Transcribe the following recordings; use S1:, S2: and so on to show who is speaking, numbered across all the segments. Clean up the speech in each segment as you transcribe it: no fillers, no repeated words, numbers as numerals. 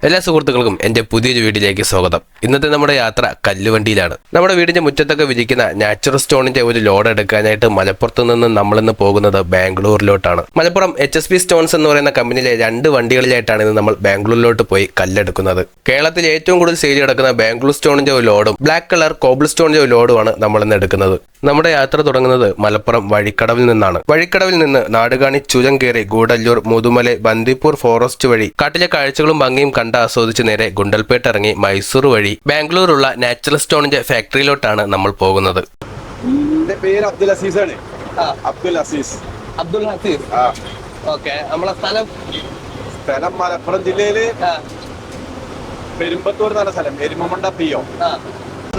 S1: എല്ലാ സുഹൃത്തുക്കൾക്കും എൻ്റെ പുതിയൊരു വീഡിയോയിലേക്ക് സ്വാഗതം. ഇന്നത്തെ നമ്മുടെ യാത്ര കല്ലുവണ്ടിയിലാണ്. നമ്മുടെ വീടിന്റെ മുറ്റത്തൊക്കെ വിരിക്കുന്ന നാച്ചുറൽ സ്റ്റോണിന്റെ ഒരു ലോഡ് എടുക്കാനായിട്ട് മലപ്പുറത്ത് നിന്ന് നമ്മളിന്ന് പോകുന്നത് ബാംഗ്ലൂരിലോട്ടാണ്. മലപ്പുറം HSB സ്റ്റോൺസ് എന്ന് പറയുന്ന കമ്പനിയിലെ 2 വണ്ടികളിലായിട്ടാണ് ഇന്ന് നമ്മൾ ബാംഗ്ലൂരിലോട്ട് പോയി കല്ലെടുക്കുന്നത്. കേരളത്തിൽ ഏറ്റവും കൂടുതൽ സെയിൽ നടക്കുന്ന ബാംഗ്ലൂർ സ്റ്റോണിന്റെ ഒരു ലോഡും ബ്ലാക്ക് കളർ കോബിൾ സ്റ്റോണിന്റെ ഒരു ലോഡുമാണ് നമ്മൾ ഇന്ന് എടുക്കുന്നത്. നമ്മുടെ യാത്ര തുടങ്ങുന്നത് മലപ്പുറം വഴിക്കടവിൽ നിന്നാണ്. വഴിക്കടവിൽ നിന്ന് നാടുകാണി ചുരം കയറി ഗൂഡല്ലൂർ, മുതുമല, ബന്ദിപ്പൂർ ഫോറസ്റ്റ് വഴി കാട്ടിലെ കാഴ്ചകളും ഭംഗിയും കണ്ട് ആസ്വദിച്ച് നേരെ ഗുണ്ടൽപേട്ട് ഇറങ്ങി മൈസൂർ വഴി ബാംഗ്ലൂരുള്ള നാച്ചുറൽ സ്റ്റോണിന്റെ ഫാക്ടറിയിലോട്ടാണ് നമ്മൾ പോകുന്നത്.
S2: പേര് അബ്ദുൽ അസീസ് ആണ്. അബ്ദുൽ ഹസീസ്.
S1: ഓക്കെ. നമ്മളെ
S2: സ്ഥലം മലപ്പുറം ജില്ലയില് പെരുമ്പത്തൂർ എന്ന് പറഞ്ഞ സ്ഥലം, എരുമമണ്ട PO.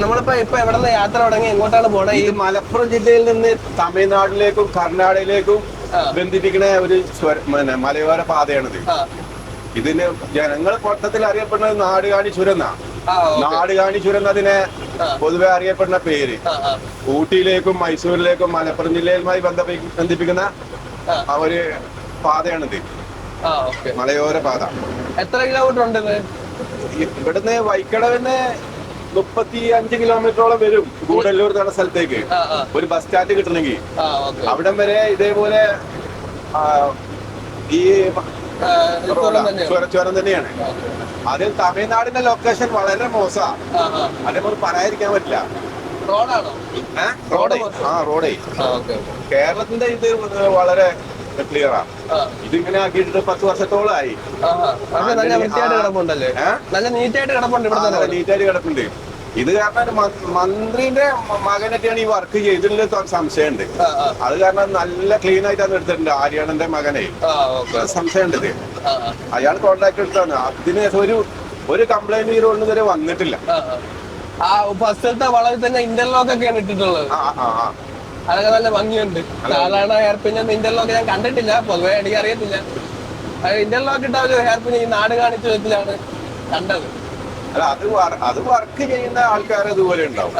S1: നമ്മളിപ്പോ എവിടെ യാത്ര തുടങ്ങി എങ്ങോട്ടാണ് പോണത്?
S2: ഈ മലപ്പുറം ജില്ലയിൽ നിന്ന് തമിഴ്നാട്ടിലേക്കും കർണാടകയിലേക്കും ബന്ധിപ്പിക്കുന്ന ഒരു മലയോര പാതയാണിത്. ഇതിന് ജനങ്ങൾ മൊത്തത്തിൽ അറിയപ്പെടുന്നത് നാടുകാണി ചുരം. നാടുകാണി ചുരം അതിനെ പൊതുവെ അറിയപ്പെടുന്ന പേര്. ഊട്ടിയിലേക്കും മൈസൂരിലേക്കും മലപ്പുറം ജില്ലയുമായി ബന്ധിപ്പിക്കുന്ന ഒരു പാതയാണിത്, മലയോര പാത.
S1: എത്ര കിലോമീറ്റർ ഉണ്ട്
S2: ഇവിടുന്ന് വൈക്കടവിന് 35 കിലോമീറ്ററോളം വരും. ഗൂഡല്ലൂർ എന്ന സ്ഥലത്തേക്ക് ഒരു ബസ് സ്റ്റാൻഡ് കിട്ടണമെങ്കിൽ അവിടം വരെ ഇതേപോലെ ഈ ചുരം തന്നെയാണ്. അതിൽ തമിഴ്നാടിന്റെ ലൊക്കേഷൻ വളരെ മോശമാണ്. അതേപോലെ പറയാതിരിക്കാൻ പറ്റില്ല. റോഡേ കേരളത്തിന്റെ ഇത് വളരെ ക്ലിയറാണ്. ഇതിങ്ങനെ ആക്കിയിട്ട് 10 വർഷത്തോളമായി. നീറ്റായിട്ട് കിടപ്പുണ്ട്. ഇത് കാരണം മന്ത്രിന്റെ മകനൊക്കെയാണ് ഈ വർക്ക് ചെയ്തിട്ടുള്ള സംശയമുണ്ട്. അത് കാരണം നല്ല ക്ലീൻ ആയിട്ടാണ് എടുത്തിട്ടുണ്ട്. ആര്യാണന്റെ മകനെ സംശയമുണ്ട്. ഇത് അയാൾ കോൺട്രാക്ട് എടുത്താണ്. അതിന് ഒരു കംപ്ലൈന്റ് ഈ റോഡിന് വരെ വന്നിട്ടില്ല.
S1: വളരെ തന്നെ ഇന്റർലോക്ക് ഒക്കെയാണ് ഇട്ടിട്ടുള്ളത്. അതൊക്കെ നല്ല ഭംഗിയുണ്ട്. സാധാരണ ഹെയർപിൻ ഇന്റർലോക്ക് ഞാൻ കണ്ടിട്ടില്ല, പൊതുവെ എനിക്ക് അറിയത്തില്ല. ഇന്റർലോക്ക് ഇട്ട ഒരു ഹെയർപിൻ ഈ നാട് കാണിച്ച വിധത്തിലാണ് കണ്ടത്.
S2: അല്ല, അത് വർക്ക് ചെയ്യുന്ന ആൾക്കാർ ഇതുപോലെ ഉണ്ടാവും.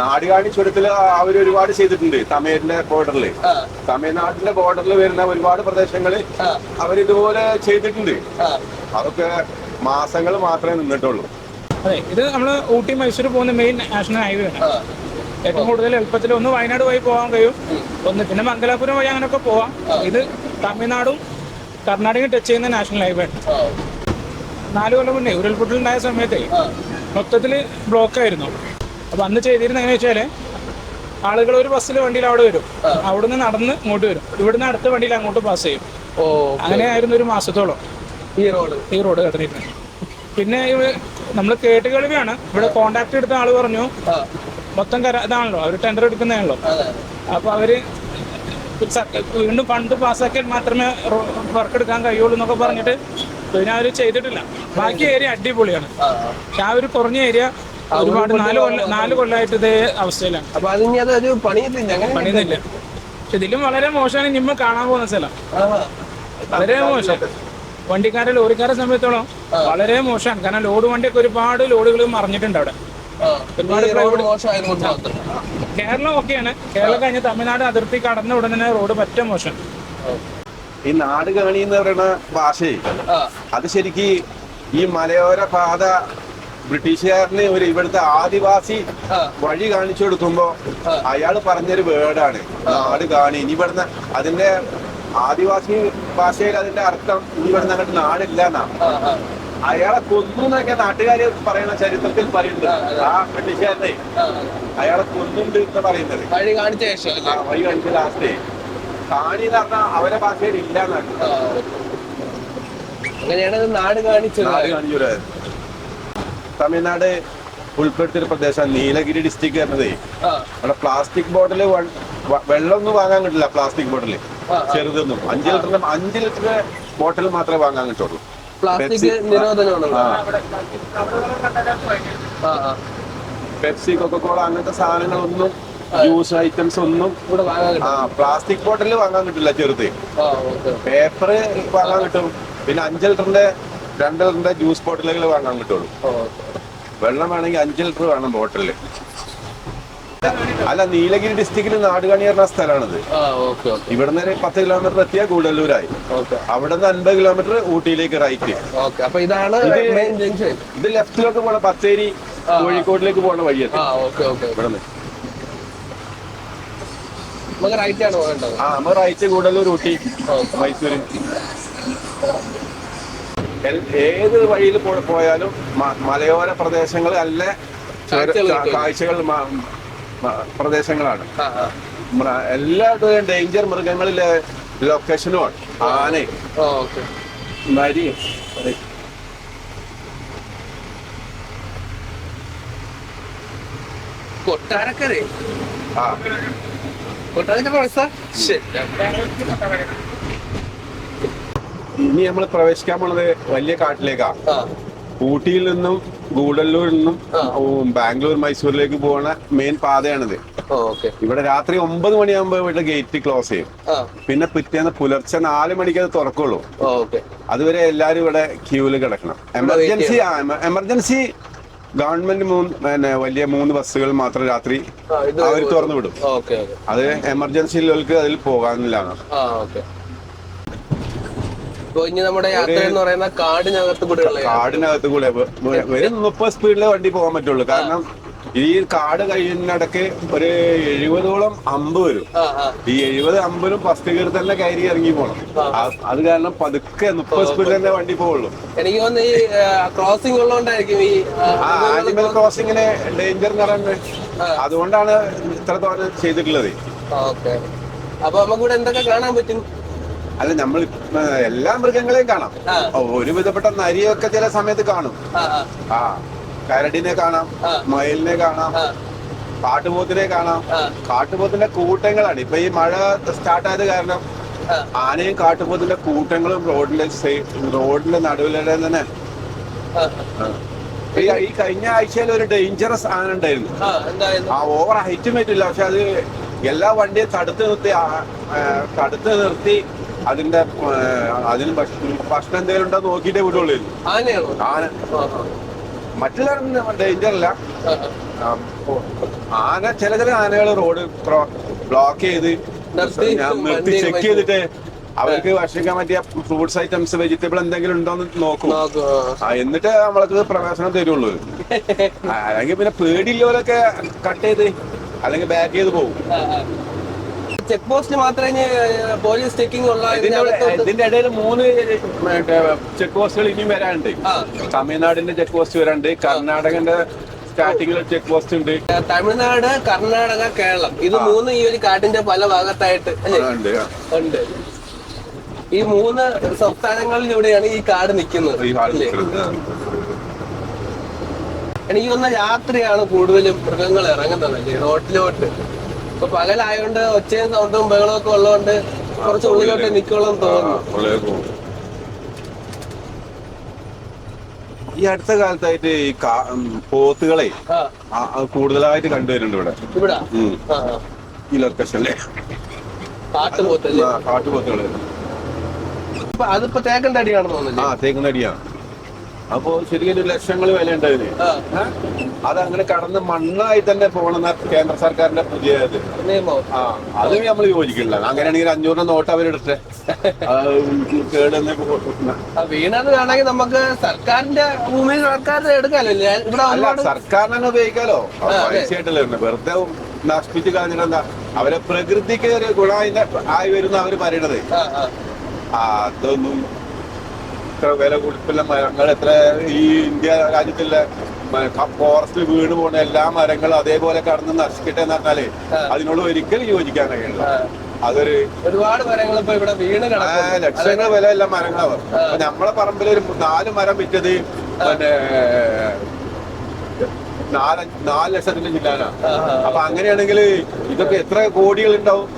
S2: നാടുകാണി ചുരത്തില് അവർ ഒരുപാട് ചെയ്തിട്ടുണ്ട്. തമിഴ്നാട്ടിന്റെ ബോർഡറിൽ വരുന്ന ഒരുപാട് പ്രദേശങ്ങള് അവരിതുപോലെ ചെയ്തിട്ടുണ്ട്. അതൊക്കെ മാസങ്ങൾ മാത്രമേ നിന്നിട്ടുള്ളൂ.
S3: അതെ, ഇത് നമ്മള് ഊട്ടി മൈസൂർ പോകുന്ന മെയിൻ നാഷണൽ ഹൈവേ ആണ്. ഏറ്റവും കൂടുതൽ എളുപ്പത്തിൽ ഒന്ന് വയനാട് വഴി പോകാൻ കഴിയും, ഒന്ന് പിന്നെ മംഗലാപുരം വഴി അങ്ങനെയൊക്കെ പോവാം. ഇത് തമിഴ്നാടും കർണാടകയും ടച്ച് ചെയ്യുന്ന നാഷണൽ ഹൈവേ ആണ്. 4 കൊല്ലം മുന്നേ ഉരുൾപൊട്ടലുണ്ടായ സമയത്ത് മൊത്തത്തിൽ ബ്ലോക്ക് ആയിരുന്നു. അപ്പൊ അന്ന് ചെയ്തിരുന്ന എങ്ങനെ വെച്ചാല് ആളുകൾ ഒരു ബസ്സിൽ വണ്ടിയിൽ അവിടെ വരും, അവിടുന്ന് നടന്ന് ഇങ്ങോട്ട് വരും, ഇവിടുന്ന് അടുത്ത വണ്ടിയിൽ അങ്ങോട്ട് പാസ് ചെയ്യും. അങ്ങനെയായിരുന്നു ഒരു മാസത്തോളം ഈ റോഡ് കടന്നിരുന്നത്. പിന്നെ നമ്മൾ കേട്ടുകേൾവിയാണ്. ഇവിടെ കോണ്ടാക്ട് എടുത്ത ആള് പറഞ്ഞു മൊത്തം ഇതാണല്ലോ, അവർ ടെൻഡർ എടുക്കുന്നതാണല്ലോ. അപ്പൊ അവര് വീണ്ടും ഫണ്ട് പാസ്സാക്കിയാൽ മാത്രമേ വർക്ക് എടുക്കാൻ കഴിയുള്ളൂ എന്നൊക്കെ പറഞ്ഞിട്ട് പിന്നെ അവര് ചെയ്തിട്ടില്ല. ബാക്കി ഏരിയ അടിപൊളിയാണ്. പക്ഷെ ആ ഒരു കുറഞ്ഞ ഏരിയ ഒരുപാട് 4 കൊല്ലമായിട്ട് ഇതേ അവസ്ഥയിലാണ്. പണിയുന്നില്ല. പക്ഷെ ഇതിലും വളരെ മോശമാണ് നിമ്മ കാണാൻ പോകുന്ന സ്ഥലം. വളരെ മോശം. ലോറിക്കാരെ സംബന്ധിച്ചോളം വളരെ മോശമാണ്. കാരണം ലോഡ് വണ്ടിയൊക്കെ ഒരുപാട് ലോഡുകൾ മറിഞ്ഞിട്ടുണ്ട് അവിടെ. കേരളം ഒക്കെയാണ്. കേരളം കഴിഞ്ഞ് തമിഴ്നാട് അതിർത്തി കടന്ന ഉടനെ റോഡ് പറ്റ മോശം.
S2: ഈ നാട് കാണി എന്ന് പറയുന്ന ഭാഷയെ അത് ശരിക്ക് ഈ മലയോര പാത ബ്രിട്ടീഷുകാരന് ഇവിടുത്തെ ആദിവാസി വഴി കാണിച്ചു കൊടുക്കുമ്പോ അയാൾ പറഞ്ഞൊരു വേർഡാണ് നാട് കാണി. ഇനി ഇവിടുന്ന് അതിന്റെ ആദിവാസി ഭാഷയിൽ അതിന്റെ അർത്ഥം ഇനി ഇവിടുന്ന് അങ്ങോട്ട് നാടില്ല എന്നാണ്. അയാളെ കൊന്നു എന്നൊക്കെ നാട്ടുകാര് പറയുന്ന ചരിത്രത്തിൽ പറയുന്നത്. ആ ബ്രിട്ടീഷുകാരനെ അയാളെ കൊന്നുണ്ട് എന്ന് പറയുന്നത് വഴി കാണിച്ച ലാസ്റ്റ് കാണി എന്ന് പറഞ്ഞാൽ അവരെ ഭാഷയിൽ ഇല്ല എന്നാണ്.
S1: നാട് കാണിച്ചത്
S2: തമിഴ്നാട് ഉൾപ്പെടുത്തിയ പ്രദേശം നീലഗിരി ഡിസ്ട്രിക്ട് വരുന്നത്. അവിടെ പ്ലാസ്റ്റിക് ബോട്ടില് വെള്ളമൊന്നും വാങ്ങാൻ കിട്ടില്ല. പ്ലാസ്റ്റിക് ബോട്ടില് ചെറുതൊന്നും 5 ലിറ്ററിന്റെ ബോട്ടിൽ മാത്രമേ വാങ്ങാൻ കിട്ടുള്ളൂ. പെപ്സി, കൊക്കക്കോള അങ്ങനത്തെ സാധനങ്ങളൊന്നും, ജ്യൂസ് ഐറ്റംസ് ഒന്നും പ്ലാസ്റ്റിക് ബോട്ടിൽ വാങ്ങാൻ കിട്ടില്ല. ചെറുത് പേപ്പർ വാങ്ങാൻ കിട്ടും. പിന്നെ 5 ലിറ്ററിന്റെ 2 ലിറ്ററിന്റെ ജ്യൂസ് ബോട്ടിലുകൾ വാങ്ങാൻ കിട്ടുള്ളൂ. വെള്ളം വേണമെങ്കിൽ 5 ലിറ്റർ വേണം ബോട്ടില്. അല്ല, നീലഗിരി ഡിസ്ട്രിക്റ്റിൽ നാടുകാണി പറഞ്ഞ സ്ഥലമാണിത്.
S1: ഓക്കെ ഓക്കെ
S2: ഇവിടുന്ന് ഒരു 10 കിലോമീറ്റർ എത്തിയാൽ ഗൂഡല്ലൂരായി.
S1: ഓക്കെ
S2: അവിടെ നിന്ന് 50 കിലോമീറ്റർ ഊട്ടിയിലേക്ക് റൈറ്റ്.
S1: ഓക്കെ. അപ്പൊ ഇതാണ് മെയിൻ ജംഗ്ഷൻ.
S2: ഇത് ലെഫ്റ്റിലോട്ട് പോണ ബത്തേരി കോഴിക്കോട്ടിലേക്ക് പോണ വഴിയെത്തി.
S1: Okay okay.
S2: ഇവിടുന്ന്
S1: നമുക്ക് റൈറ്റ് ആണ് പോകേണ്ടത്.
S2: നമ്മൾ റൈറ്റ് ഗൂഡല്ലൂർ, ഊട്ടി, മൈസൂര്. ഏത് വഴിയിൽ പോയാലും മലയോര പ്രദേശങ്ങൾ നല്ല കാഴ്ചകൾ പ്രദേശങ്ങളാണ്. എല്ലായിടത്തും ഡേഞ്ചർ മൃഗങ്ങളിലെ ലൊക്കേഷനുമാണ്. ആന, നരി,
S1: കൊട്ടാരക്കര.
S2: ആ
S1: കൊട്ടാരക്കര.
S2: ഇനി നമ്മൾ പ്രവേശിക്കാൻ പോണത് വലിയ കാട്ടിലേക്കാ. ഊട്ടിയിൽ നിന്നും ഗൂഡല്ലൂരിൽ നിന്നും ബാംഗ്ലൂർ, മൈസൂരിലേക്ക് പോകുന്ന മെയിൻ പാതയാണിത്. ഇവിടെ രാത്രി 9 മണിയാകുമ്പോ ഇവിടെ ഗേറ്റ് ക്ലോസ് ചെയ്യും. പിന്നെ പിറ്റേന്ന് പുലർച്ചെ 4 മണിക്ക് അത് തുറക്കുള്ളൂ. അതുവരെ എല്ലാരും ഇവിടെ ക്യൂവിൽ കിടക്കണം. എമർജൻസി ഗവൺമെന്റ് വലിയ 3 ബസ്സുകൾ മാത്രം രാത്രി അവർ തുറന്നു വിടും. അത് എമർജൻസിയിലേക്ക് അതിൽ പോകാനില്ലാണ്.
S1: നമ്മുടെ യാത്ര എന്ന് പറയുന്ന കാടിനകത്ത്
S2: കൂടെ വെറും 30 സ്പീഡിലെ വണ്ടി പോകാൻ പറ്റുള്ളൂ. കാരണം ഈ കാട് കഴിയുന്നിടക്ക് ഒരു 70ഓളം അമ്പ് വരും. ഈ 70 അമ്പനും ഫസ്റ്റ് ഗിയർ തന്നെ കയറി ഇറങ്ങി പോകണം. അത് കാരണം പതുക്കെ 30 സ്പീഡിൽ തന്നെ വണ്ടി പോവുള്ളൂ.
S1: എനിക്ക് തോന്നുന്നു ഈ ക്രോസിംഗ് ഉള്ളതുകൊണ്ടായിരിക്കും ഈ
S2: ആനിമൽ ക്രോസിങ്ങിന് ഡേഞ്ചർ എന്ന് പറയുന്നത്. അതുകൊണ്ടാണ് ഇത്ര തോന്നെ ചെയ്തിട്ടുള്ളത്.
S1: അപ്പൊ നമുക്ക് ഇവിടെ എന്തൊക്കെ കാണാൻ പറ്റും?
S2: അല്ല, നമ്മൾ എല്ലാ മൃഗങ്ങളെയും കാണാം. ഒരു വിധപ്പെട്ട നരിയൊക്കെ ചില സമയത്ത് കാണും. കരടിനെ കാണാം, മയിലിനെ കാണാം, കാട്ടുപോത്തിനെ കാണാം. കാട്ടുപോത്തിന്റെ കൂട്ടങ്ങളാണ്. ഇപ്പൊ ഈ മഴ സ്റ്റാർട്ട് ആയത് കാരണം ആനയും കാട്ടുപോത്തിന്റെ കൂട്ടങ്ങളും റോഡിന്റെ നടുവിലെ തന്നെ. ഈ കഴിഞ്ഞ ആഴ്ചയിൽ ഒരു ഡേഞ്ചറസ് ആന ഉണ്ടായിരുന്നു. ഓവർ ഹൈറ്റും പറ്റില്ല, പക്ഷെ അത് എല്ലാ വണ്ടിയും തടുത്ത് നിർത്തി അതിന് ഭക്ഷണം എന്തെങ്കിലും ഉണ്ടോ നോക്കിയിട്ടേ വിടുള്ളൂ. ആന മറ്റുള്ളവരൊന്നും ഡേഞ്ചർ അല്ല. ചില ആനകൾ റോഡ് ബ്ലോക്ക് ചെയ്ത് നിർത്തി ചെക്ക് ചെയ്തിട്ട് അവർക്ക് ഭക്ഷിക്കാൻ പറ്റിയ ഫ്രൂട്ട്സ് ഐറ്റംസ്, വെജിറ്റബിൾ എന്തെങ്കിലും ഉണ്ടോന്ന് നോക്കും. എന്നിട്ട് നമ്മൾക്ക് പ്രവേശനം തരുള്ളൂ. അല്ലെങ്കിൽ പിന്നെ പേടിയില്ലോലൊക്കെ കട്ട് ചെയ്ത് അല്ലെങ്കിൽ ബാക്ക് ചെയ്ത് പോകും.
S1: ചെക്ക് പോസ്റ്റ് മാത്രമേ പോലീസ് ചെക്കിംഗ് ഉള്ള.
S2: ഇതിന്റെ ഇടയിൽ 3 ചെക്ക് പോസ്റ്റുകൾ ഇനിയും വരാനുണ്ട്. തമിഴ്നാടിന്റെ ചെക്ക് പോസ്റ്റ് വരാനുണ്ട്, കർണാടകന്റെ സ്റ്റാർട്ടിങ്ങിൽ ചെക്ക് പോസ്റ്റ് ഉണ്ട്.
S1: തമിഴ്നാട്, കർണാടക, കേരളം, ഇത് 3 ഈ ഒരു കാട്ടിന്റെ പല ഭാഗത്തായിട്ട് ഉണ്ട്. ഈ 3 സംസ്ഥാനങ്ങളിലൂടെയാണ് ഈ കാട് നിൽക്കുന്നത്. എനിക്ക് തോന്നുന്ന രാത്രിയാണ് കൂടുതലും മൃഗങ്ങൾ ഇറങ്ങുന്നത് റോട്ടിലോട്ട്. ഇപ്പൊ പകലായോണ്ട് ഒച്ചയും സൗണ്ടും ബഹളവും ഒക്കെ ഉള്ളതുകൊണ്ട് കുറച്ച് ഉള്ളിലോട്ട് നിൽക്കുള്ളൂ തോന്നുന്നു.
S2: ഈ അടുത്ത കാലത്തായിട്ട് ഈ പോത്തുകളെ കൂടുതലായിട്ട് കണ്ടുവരുന്നുണ്ട് ഇവിടെ. ഈ ലൊക്കേഷനിലെ കാട്ടുപോത്തുകള്.
S1: അതിപ്പോ തേക്കന്റെ അടിയാണെന്ന് തോന്നുന്നു.
S2: തേക്കുന്ന അടിയാണ്. അപ്പോ ശരിക്കും ലക്ഷങ്ങൾ വില ഉണ്ടായിരുന്നു. അതങ്ങനെ കടന്ന് മണ്ണായി തന്നെ പോകണമെന്ന കേന്ദ്ര സർക്കാരിന്റെ പുതിയ
S1: നിയമം.
S2: അത് നമ്മൾ യോജിക്കില്ല. അങ്ങനെയാണെങ്കിൽ 500 നോട്ട് അവരെടുത്തെ
S1: വീണത് വേണമെങ്കിൽ നമുക്ക് സർക്കാരിന്റെ ഭൂമി സർക്കാരിന്റെ എടുക്കാലോ. ഇവിടെ
S2: സർക്കാരിന് തന്നെ ഉപയോഗിക്കാലോ. പൈസയായിട്ടല്ലേ വെറുതെ നശിപ്പിച്ച് കളഞ്ഞിട്ട് എന്താ അവരെ പ്രകൃതിക്ക് ഒരു ഗുണം ആയി വരുന്ന അവര് പറയണത്. അതൊന്നും ഇത്ര വില കൊടുപ്പില്ല മരങ്ങൾ. എത്ര ഈ ഇന്ത്യ രാജ്യത്തിലെ ഫോറസ്റ്റ് വീണ് പോണ എല്ലാ മരങ്ങളും അതേപോലെ കടന്ന് നശിക്കട്ടെ എന്ന് പറഞ്ഞാല് അതിനോട് ഒരിക്കലും യോജിക്കാൻ കഴിയില്ല. അതൊരു
S1: ഒരുപാട് മരങ്ങൾ ഇപ്പൊ ഇവിടെ വീണ്
S2: ലക്ഷങ്ങൾ വില എല്ലാ മരങ്ങളാവും. നമ്മളെ പറമ്പിൽ ഒരു 4 മരം വിറ്റത് പിന്നെ 4 ലക്ഷത്തിന്റെ ജില്ലാനാ. അപ്പൊ അങ്ങനെയാണെങ്കിൽ ഇതൊക്കെ എത്ര കോടികൾ ഉണ്ടാവും.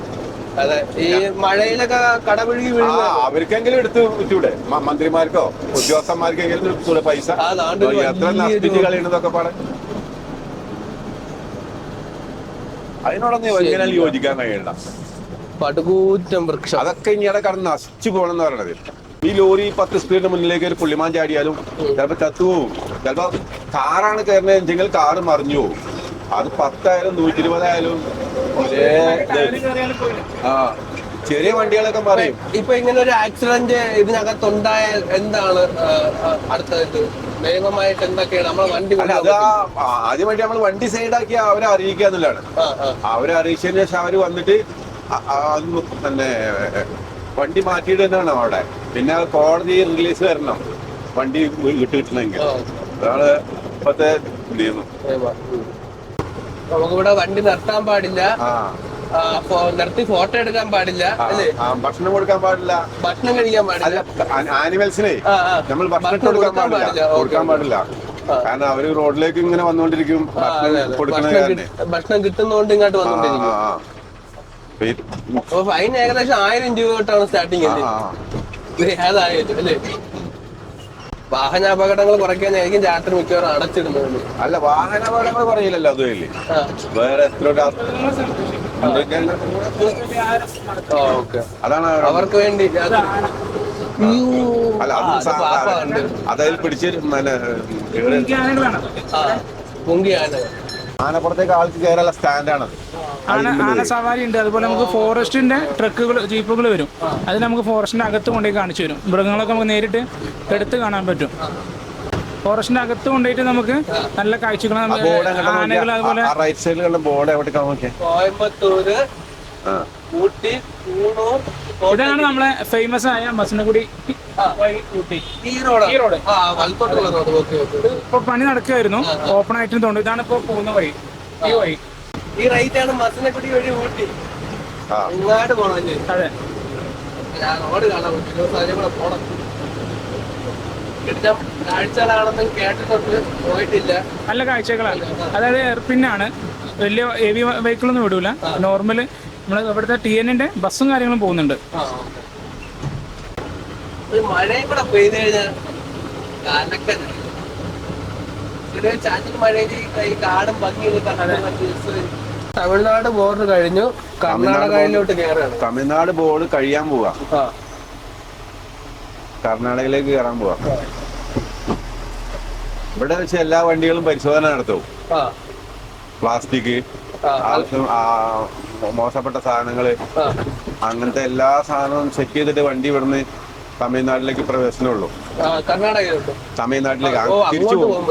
S1: അതെ, ഈ മഴയിലൊക്കെ കടപുഴുകി വീഴുന്ന
S2: അവർക്കെങ്കിലും എടുത്ത് വിറ്റൂടെ? മന്ത്രിമാർക്കോ ഉദ്യോഗസ്ഥന്മാർക്കെങ്കിലും എടുത്തൂടെ പൈസ? എത്ര നശിപ്പിച്ച് കളയണതൊക്കെ പാടെ. അതിനോടൊന്നും എങ്ങനെ യോജിക്കാൻ കഴിയണ്ട.
S1: പടുകൂറ്റം വൃക്ഷം
S2: അതൊക്കെ ഇനിയുടെ കടന്ന് നശിച്ചു പോകണമെന്ന് പറയണത്. ഈ ലോറി 10 സ്പീഡിന് മുന്നിലേക്ക് ഒരു പുള്ളിമാൻ ചാടിയാലും ചിലപ്പോ ചത്തുപോകും. ചിലപ്പോ കാറാണ് കയറുന്നതെങ്കിൽ കാറ് മറിഞ്ഞു പോകും. അത് 10,000 120,000 ഒരേ ആ ചെറിയ വണ്ടികളൊക്കെ പറയും.
S1: ഇപ്പൊ ഇങ്ങനെ ഒരു ആക്സിഡന്റ് ഇതിനകത്തുണ്ടായാൽ എന്താണ് അടുത്തത് നിയമമായിട്ട് എന്തൊക്കെയാണ് നമ്മളെ വണ്ടി
S2: അല്ല അത് ആദ്യം വേണ്ടി നമ്മൾ വണ്ടി സൈഡാക്കി അവരെ അറിയിക്കുക എന്നുള്ളതാണ്. അവരെ അറിയിച്ചതിന് ശേഷം അവര് വന്നിട്ട് തന്നെ വണ്ടി മാറ്റിയിട്ട് തന്നെയാണ് അവിടെ. പിന്നെ കോടതി റിലീസ് വരണം വണ്ടി കിട്ടണമെങ്കിൽ. അതാണ് ഇപ്പത്തെ നിയമം.
S1: നമുക്കിവിടെ വണ്ടി നിർത്താൻ പാടില്ല, നിർത്തി ഫോട്ടോ എടുക്കാൻ പാടില്ല,
S2: ഭക്ഷണം കൊടുക്കാൻ പാടില്ല,
S1: ഭക്ഷണം കഴിക്കാൻ പാടില്ല.
S2: ആനിമൽസിനെ നമ്മൾ ഭക്ഷണം കൊടുക്കാൻ പാടില്ല. കാരണം അവര് റോഡിലേക്ക് ഇങ്ങനെ വന്നുകൊണ്ടിരിക്കും
S1: ഭക്ഷണം കിട്ടുന്നോണ്ട് ഇങ്ങോട്ട് വന്നോണ്ടിരിക്കും. അപ്പൊ ഫൈൻ ഏകദേശം 1000 രൂപ തൊട്ടാണ് സ്റ്റാർട്ടിങ് ഏതായാലും അല്ലേ. വാഹന അപകടങ്ങൾ കുറയ്ക്കാനായിരിക്കും രാത്രി മിക്കവാറും അടച്ചിടുന്നത്.
S2: അല്ല വാഹന അപകടങ്ങൾ പറയില്ലല്ലോ. അത് വേറെ അതാണ്
S1: അവർക്ക് വേണ്ടി
S2: അല്ല അതതിൽ പിടിച്ച്
S1: പൊങ്കിയാണ്.
S2: ആനപ്പുറത്തേക്ക് ആൾക്ക് കയറാനുള്ള സ്റ്റാൻഡാണത്.
S3: ആന സവാരി ഉണ്ട്. അതുപോലെ നമുക്ക് ഫോറസ്റ്റിന്റെ ട്രക്കുകൾ ജീപ്പുകൾ വരും. അത് നമുക്ക് ഫോറസ്റ്റിന്റെ അകത്ത് കൊണ്ടുപോയി കാണിച്ചു തരും. മൃഗങ്ങളൊക്കെ നമുക്ക് നേരിട്ട് എടുത്ത് കാണാൻ പറ്റും. ഫോറസ്റ്റിന്റെ അകത്ത് കൊണ്ടുപോയിട്ട് നമുക്ക് നല്ല കാഴ്ചകൾ ആനകൾ അതുപോലെ
S2: റൈറ്റ് സൈഡിലുള്ള ബോർഡ് എവിടെ
S1: കോയമ്പത്തൂര്, ഊട്ടി, കൂണൂർ.
S3: ഇതാണ് നമ്മളെ ഫേമസ് ആയ മസനഗുഡി ഊട്ടി. ഈ റോഡ് ഇപ്പൊ പണി നടക്കുകയായിരുന്നു. ഓപ്പൺ ആയിട്ട് തോന്നുന്നു. ഇതാണ് ഇപ്പൊ പോകുന്ന വഴി. ഈ വഴി
S1: ഈ റൈറ്റ് ആണ് മസനഗുഡി വഴി ഊട്ടി ഇങ്ങോട്ട് പോണല്ലേ.
S3: അതെ,
S1: റോഡ് കാണാൻ പോണം. കാഴ്ചകളാണെന്ന് കേട്ടിട്ടുണ്ട്, പോയിട്ടില്ല.
S3: നല്ല കാഴ്ചകളാണ്. അതായത് എയർപിന്നാണ്. വലിയ ഹെവി വെഹിക്കിളൊന്നും വിടൂല. നോർമല് നമ്മള് ഇവിടുത്തെ TN-ന്റെ ബസ്സും കാര്യങ്ങളും പോകുന്നുണ്ട്.
S1: മഴയും കൂടെ പെയ്ത് കഴിഞ്ഞാൽ കാടും ഭംഗിയൊക്കെ. തമിഴ്നാട് ബോർഡർ കഴിഞ്ഞു കർണാടകയിലോട്ട് കയറാണ്.
S2: തമിഴ്നാട് ബോർഡർ കഴിയാൻ പോവാ, കർണാടകയിലേക്ക് കയറാൻ പോവാ. ഇവിടെ വെച്ച് എല്ലാ വണ്ടികളും പരിശോധന നടത്തും. പ്ലാസ്റ്റിക്, മോശപ്പെട്ട സാധനങ്ങള്, അങ്ങനത്തെ എല്ലാ സാധനവും ചെക്ക് ചെയ്തിട്ട് വണ്ടി ഇവിടുന്ന് തമിഴ്നാട്ടിലേക്ക് പ്രവേശനമുള്ളൂ. തമിഴ്നാട്ടിലേക്ക് തിരിച്ചു പോകും.